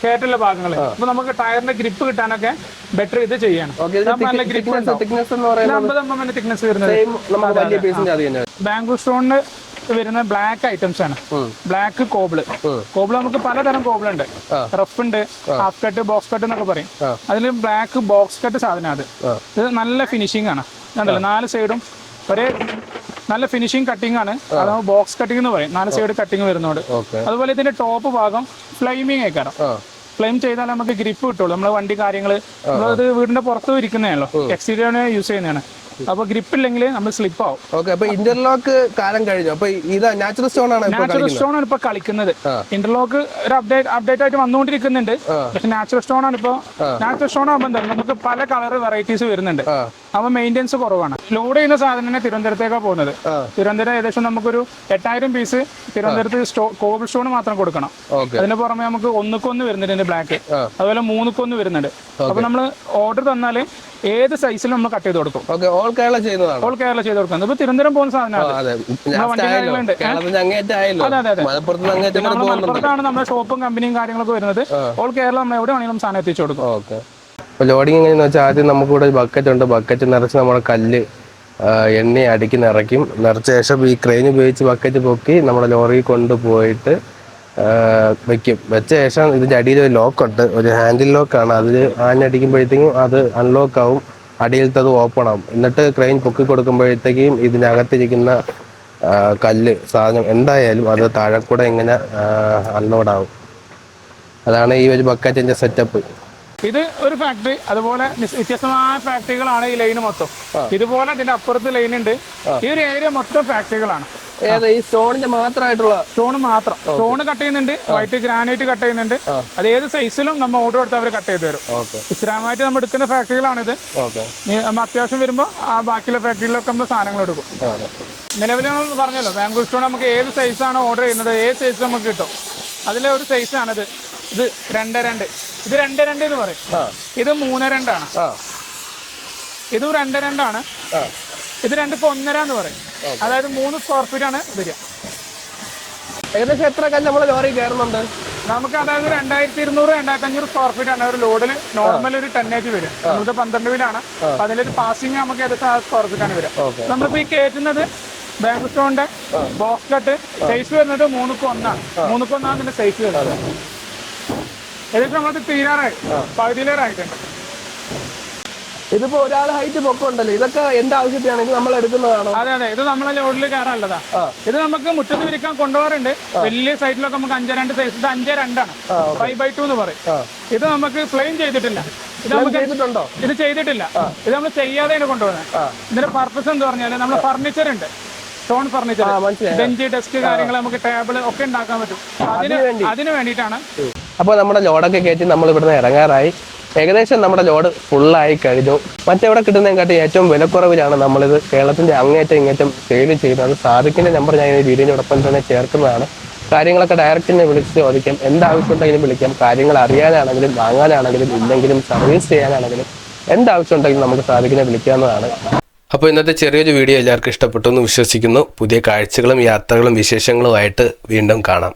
S3: കയറ്റുള്ള ഭാഗങ്ങൾ, അപ്പൊ നമുക്ക് ടയറിന്റെ ഗ്രിപ്പ് കിട്ടാനൊക്കെ ബെറ്റർ ഇത് ചെയ്യണം. 50 mm തിക്നെസ് വരുന്നത്. ബാംഗ്ലൂർ സ്റ്റോണിന് വരുന്ന ബ്ലാക്ക് ഐറ്റംസ് ആണ്. ബ്ലാക്ക് കോബിള് നമുക്ക് പലതരം കോബിൾ ഉണ്ട്. റഫ് ഉണ്ട്, ഹാഫ് കട്ട്, ബോക്സ് കട്ട് എന്നൊക്കെ പറയും. അതിൽ ബ്ലാക്ക് ബോക്സ് കട്ട് സാധനം. ഇത് നല്ല ഫിനിഷിംഗ് ആണ്. കണ്ടല്ലോ 4 സൈഡും ഒരേ നല്ല ഫിനിഷിംഗ് കട്ടിംഗ് ആണ്. അത് ബോക്സ് കട്ടിംഗ് എന്ന് പറയും, 4 സൈഡ് കട്ടിംഗ് വരുന്നോട്. അതുപോലെ ഇതിന്റെ ടോപ്പ് ഭാഗം ഫ്ലെയിമിങ് ആയിക്കാരം. ഫ്ലെയിം ചെയ്താൽ നമുക്ക് ഗ്രിപ്പ് കിട്ടുള്ളൂ. നമ്മളെ വണ്ടി കാര്യങ്ങള് നമ്മളത് വീടിന്റെ പുറത്ത് ഇരിക്കുന്നതാണല്ലോ, എക്സ്റ്റീരിയറിന് യൂസ് ചെയ്യുന്നതാണ്. അപ്പൊ ഗ്രിപ്പ് ഇല്ലെങ്കിൽ നമ്മൾ സ്ലിപ്പ് ആവും.
S4: ഇന്റർലോക്ക് കാലം കഴിഞ്ഞു. അപ്പൊ ഇത് നാച്ചുറൽ സ്റ്റോൺ ആണ്
S3: ഇപ്പൊ കളിക്കുന്നത്. ഇന്റർലോക്ക് ഒരു അപ്ഡേറ്റ് ആയിട്ട് വന്നുകൊണ്ടിരിക്കുന്നുണ്ട്. പക്ഷെ നാച്ചുറൽ സ്റ്റോൺ ആണ് ഇപ്പൊ. നാച്ചുറൽ സ്റ്റോൺ ആകുമ്പോൾ എന്താ നമുക്ക് പല കളർ വെറൈറ്റീസ് വരുന്നുണ്ട്. അപ്പൊ മെയിൻ്റെനൻസ് കുറവാണ്. ലോഡ് ചെയ്യുന്ന സാധനം തിരുവനന്തപുരത്തേക്കാണ് പോകുന്നത്. തിരുവനന്തപുരം ഏകദേശം നമുക്കൊരു 8000 പീസ് തിരുവനന്തപുരത്ത് കോബിൾ സ്റ്റോൺ മാത്രം കൊടുക്കണം. അതിന് പുറമെ നമുക്ക് 1:1 വരുന്നുണ്ട് ബ്ലാക്ക്, അതുപോലെ 3:1 വരുന്നുണ്ട്. അപ്പൊ നമ്മൾ ഓർഡർ തന്നാല് ഏത് സൈസിലും നമ്മൾ കട്ട് ചെയ്ത് കൊടുക്കും.
S4: ഓൾ കേരള ചെയ്യുന്നതാണ്.
S3: ഓൾ കേരള ചെയ്ത് കൊടുക്കുന്നത്. ഇപ്പൊ തിരുവനന്തപുരം പോകുന്ന സാധനമാണ്. മലപ്പുറത്താണ് നമ്മുടെ ഷോപ്പും കമ്പനിയും കാര്യങ്ങളൊക്കെ വരുന്നത്. ഓൾ കേരള നമ്മൾ എവിടെ വേണമെങ്കിലും സാധനം എത്തിച്ചു കൊടുക്കും.
S1: ലോഡിങ് എങ്ങനെയാന്ന് വെച്ചാൽ ആദ്യം നമുക്കിവിടെ ബക്കറ്റ് ഉണ്ട്. ബക്കറ്റ് നിറച്ച് നമ്മുടെ കല്ല് എണ്ണ അടുക്കി നിറയ്ക്കും. നിറച്ച ശേഷം ഈ ക്രെയിൻ ഉപയോഗിച്ച് ബക്കറ്റ് പൊക്കി നമ്മുടെ ലോറിയിൽ കൊണ്ടുപോയിട്ട് വെക്കും. വെച്ച ശേഷം ഇതിൻ്റെ അടിയിൽ ഒരു ലോക്കുണ്ട്, ഒരു ഹാൻഡിൽ ലോക്കാണ്. അതിൽ ആഞ്ഞടിക്കുമ്പോഴത്തേക്കും അത് അൺലോക്ക് ആവും, അടിയിലത്തെ അത് ഓപ്പൺ ആവും. എന്നിട്ട് ക്രെയിൻ പൊക്കി കൊടുക്കുമ്പോഴത്തേക്കും ഇതിനകത്തിരിക്കുന്ന കല്ല് സാധനം എന്തായാലും അത് താഴെ കൂടെ ഇങ്ങനെ അൺലോഡാവും. അതാണ് ഈ ഒരു ബക്കറ്റിൻ്റെ സെറ്റപ്പ്.
S3: ഇത് ഒരു ഫാക്ടറി. അതുപോലെ വ്യത്യസ്തമായ ഫാക്ടറികളാണ് ഈ ലൈന് മൊത്തം. ഇതുപോലെ ഇതിന്റെ അപ്പുറത്ത് ലൈൻ ഉണ്ട്. ഈ ഒരു ഏരിയ മൊത്തം ഫാക്ടറികളാണ്.
S4: ഈ സ്റ്റോണിന്റെ മാത്രമായിട്ടുള്ള
S3: സ്റ്റോൺ മാത്രം. സ്റ്റോൺ കട്ട് ചെയ്യുന്നുണ്ട്, വൈറ്റ് ഗ്രാനൈറ്റ് കട്ട് ചെയ്യുന്നുണ്ട്. അത് ഏത് സൈസിലും നമ്മൾ ഓർഡർ കൊടുത്ത് അവർ കട്ട് ചെയ്ത് തരും. സ്ഥിരമായിട്ട് നമ്മൾ എടുക്കുന്ന ഫാക്ടറികളാണിത്. നമ്മൾ അത്യാവശ്യം വരുമ്പോൾ ആ ബാക്കിയുള്ള ഫാക്ടറിയിലൊക്കെ നമ്മൾ സാധനങ്ങൾ എടുക്കും. നിലവിൽ നമ്മൾ പറഞ്ഞല്ലോ ബാംഗ്ലൂർ സ്റ്റോൺ നമുക്ക് ഏത് സൈസാണ് ഓർഡർ ചെയ്യുന്നത് ഏത് സൈസ് നമുക്ക് കിട്ടും. അതിലെ ഒരു സൈസാണിത്. ഇത് 2.2. ഇത് 2.2 എന്ന് പറയും. ഇത് 3.2 ആണ്. ഇതും 2.2 ആണ്. ഇത് 2.1 എന്ന് പറയും. അതായത് 3 സ്ക്വയർ ഫീറ്റ് ആണ് വരിക.
S4: ഏകദേശം എത്ര കല്ല് നമ്മളെ ലോറി കയറുന്നുണ്ട്?
S3: നമുക്ക് അതായത് 2200, 2500 സ്ക്വയർ ഫീറ്റ് ആണ് ഒരു ലോഡിൽ നോർമൽ ഒരു ടണ്ണേജ് വരും. നമുക്ക് 12 വീലാണ്. അതിലൊരു പാസിംഗ് നമുക്ക് ഏകദേശം സ്ക്വയർ ഫീറ്റ് ആണ് വരിക. നമ്മളിപ്പോ ഈ കയറ്റുന്നത് ബാംഗ്ലൂർ സ്റ്റോണിന്റെ ബോക്സ് കട്ട് സൈസ് വരുന്നത് 3:1 ആണ്. 3:1 ആണ് ഇതിന്റെ സൈസ് വരുന്നത്. ഏകദേശം നമ്മളത് തീരാറായി, പകുതിയിലേറായിട്ടുണ്ട്.
S4: ഇതിപ്പോ ഒരാൾ ഹൈറ്റ് പൊക്കമുണ്ടല്ലോ, ഇതൊക്കെ എന്റെ ആവശ്യത്തിനാണ്, ഇത് നമ്മൾ എടുക്കുന്നതാണോ?
S3: അതെ അതെ, ഇത് നമ്മളെ ലോഡിൽ കയറാനുള്ളതാ. ഇത് നമുക്ക് മുറ്റത്ത് വിരിക്കാൻ കൊണ്ടുപോകാറുണ്ട്. വലിയ സൈറ്റിലൊക്കെ നമുക്ക് 5.2 സൈസ്, ഇത് 5.2 ആണ്, 5x2 എന്ന് പറയും. ഇത് നമുക്ക് പ്ലെയിൻ ചെയ്തിട്ടില്ല, ഇത് നമുക്ക്
S4: ചെയ്തിട്ടുണ്ടോ?
S3: ഇത് ചെയ്തിട്ടില്ല, ഇത് നമ്മൾ ചെയ്യാതെയാണ് കൊണ്ടുപോകുന്നത്. ഇതിന്റെ പർപ്പസ് എന്ന് പറഞ്ഞാല് നമ്മുടെ ഫർണിച്ചർ ഉണ്ട്, സ്റ്റോൺ ഫർണിച്ചർ, ബെഞ്ച്, ഡെസ്ക്, കാര്യങ്ങൾ, നമുക്ക് ടേബിൾ ഒക്കെ ഉണ്ടാക്കാൻ പറ്റും. അതിന് വേണ്ടിയിട്ടാണ്.
S1: അപ്പോൾ നമ്മുടെ ലോഡൊക്കെ കയറ്റി നമ്മൾ ഇവിടുന്ന് ഇറങ്ങാറായി. ഏകദേശം നമ്മുടെ ലോഡ് ഫുള്ളായി കഴിഞ്ഞു. മറ്റെവിടെ കിട്ടുന്നതിനെക്കാട്ടി ഏറ്റവും വിലക്കുറവിലാണ് നമ്മളിത് കേരളത്തിന്റെ അങ്ങേറ്റം ഇങ്ങേറ്റം സെയിൽ ചെയ്യുന്നത്. സാദിഖിന്റെ നമ്പർ ഞാൻ ഈ വീഡിയോടൊപ്പം തന്നെ ചേർക്കുന്നതാണ്. കാര്യങ്ങളൊക്കെ ഡയറക്റ്റിനെ വിളിച്ച് ചോദിക്കാം, എന്താവശ്യം ഉണ്ടെങ്കിലും വിളിക്കാം. കാര്യങ്ങൾ അറിയാനാണെങ്കിലും വാങ്ങാനാണെങ്കിലും ഇല്ലെങ്കിലും സർവീസ് ചെയ്യാനാണെങ്കിലും എന്താവശ്യം ഉണ്ടെങ്കിലും നമുക്ക് സാദിഖിനെ വിളിക്കാവുന്നതാണ്. അപ്പോൾ ഇന്നത്തെ ചെറിയൊരു വീഡിയോ എല്ലാവർക്കും ഇഷ്ടപ്പെട്ടു എന്ന് വിശ്വസിക്കുന്നു. പുതിയ കാഴ്ചകളും യാത്രകളും വിശേഷങ്ങളുമായിട്ട് വീണ്ടും കാണാം.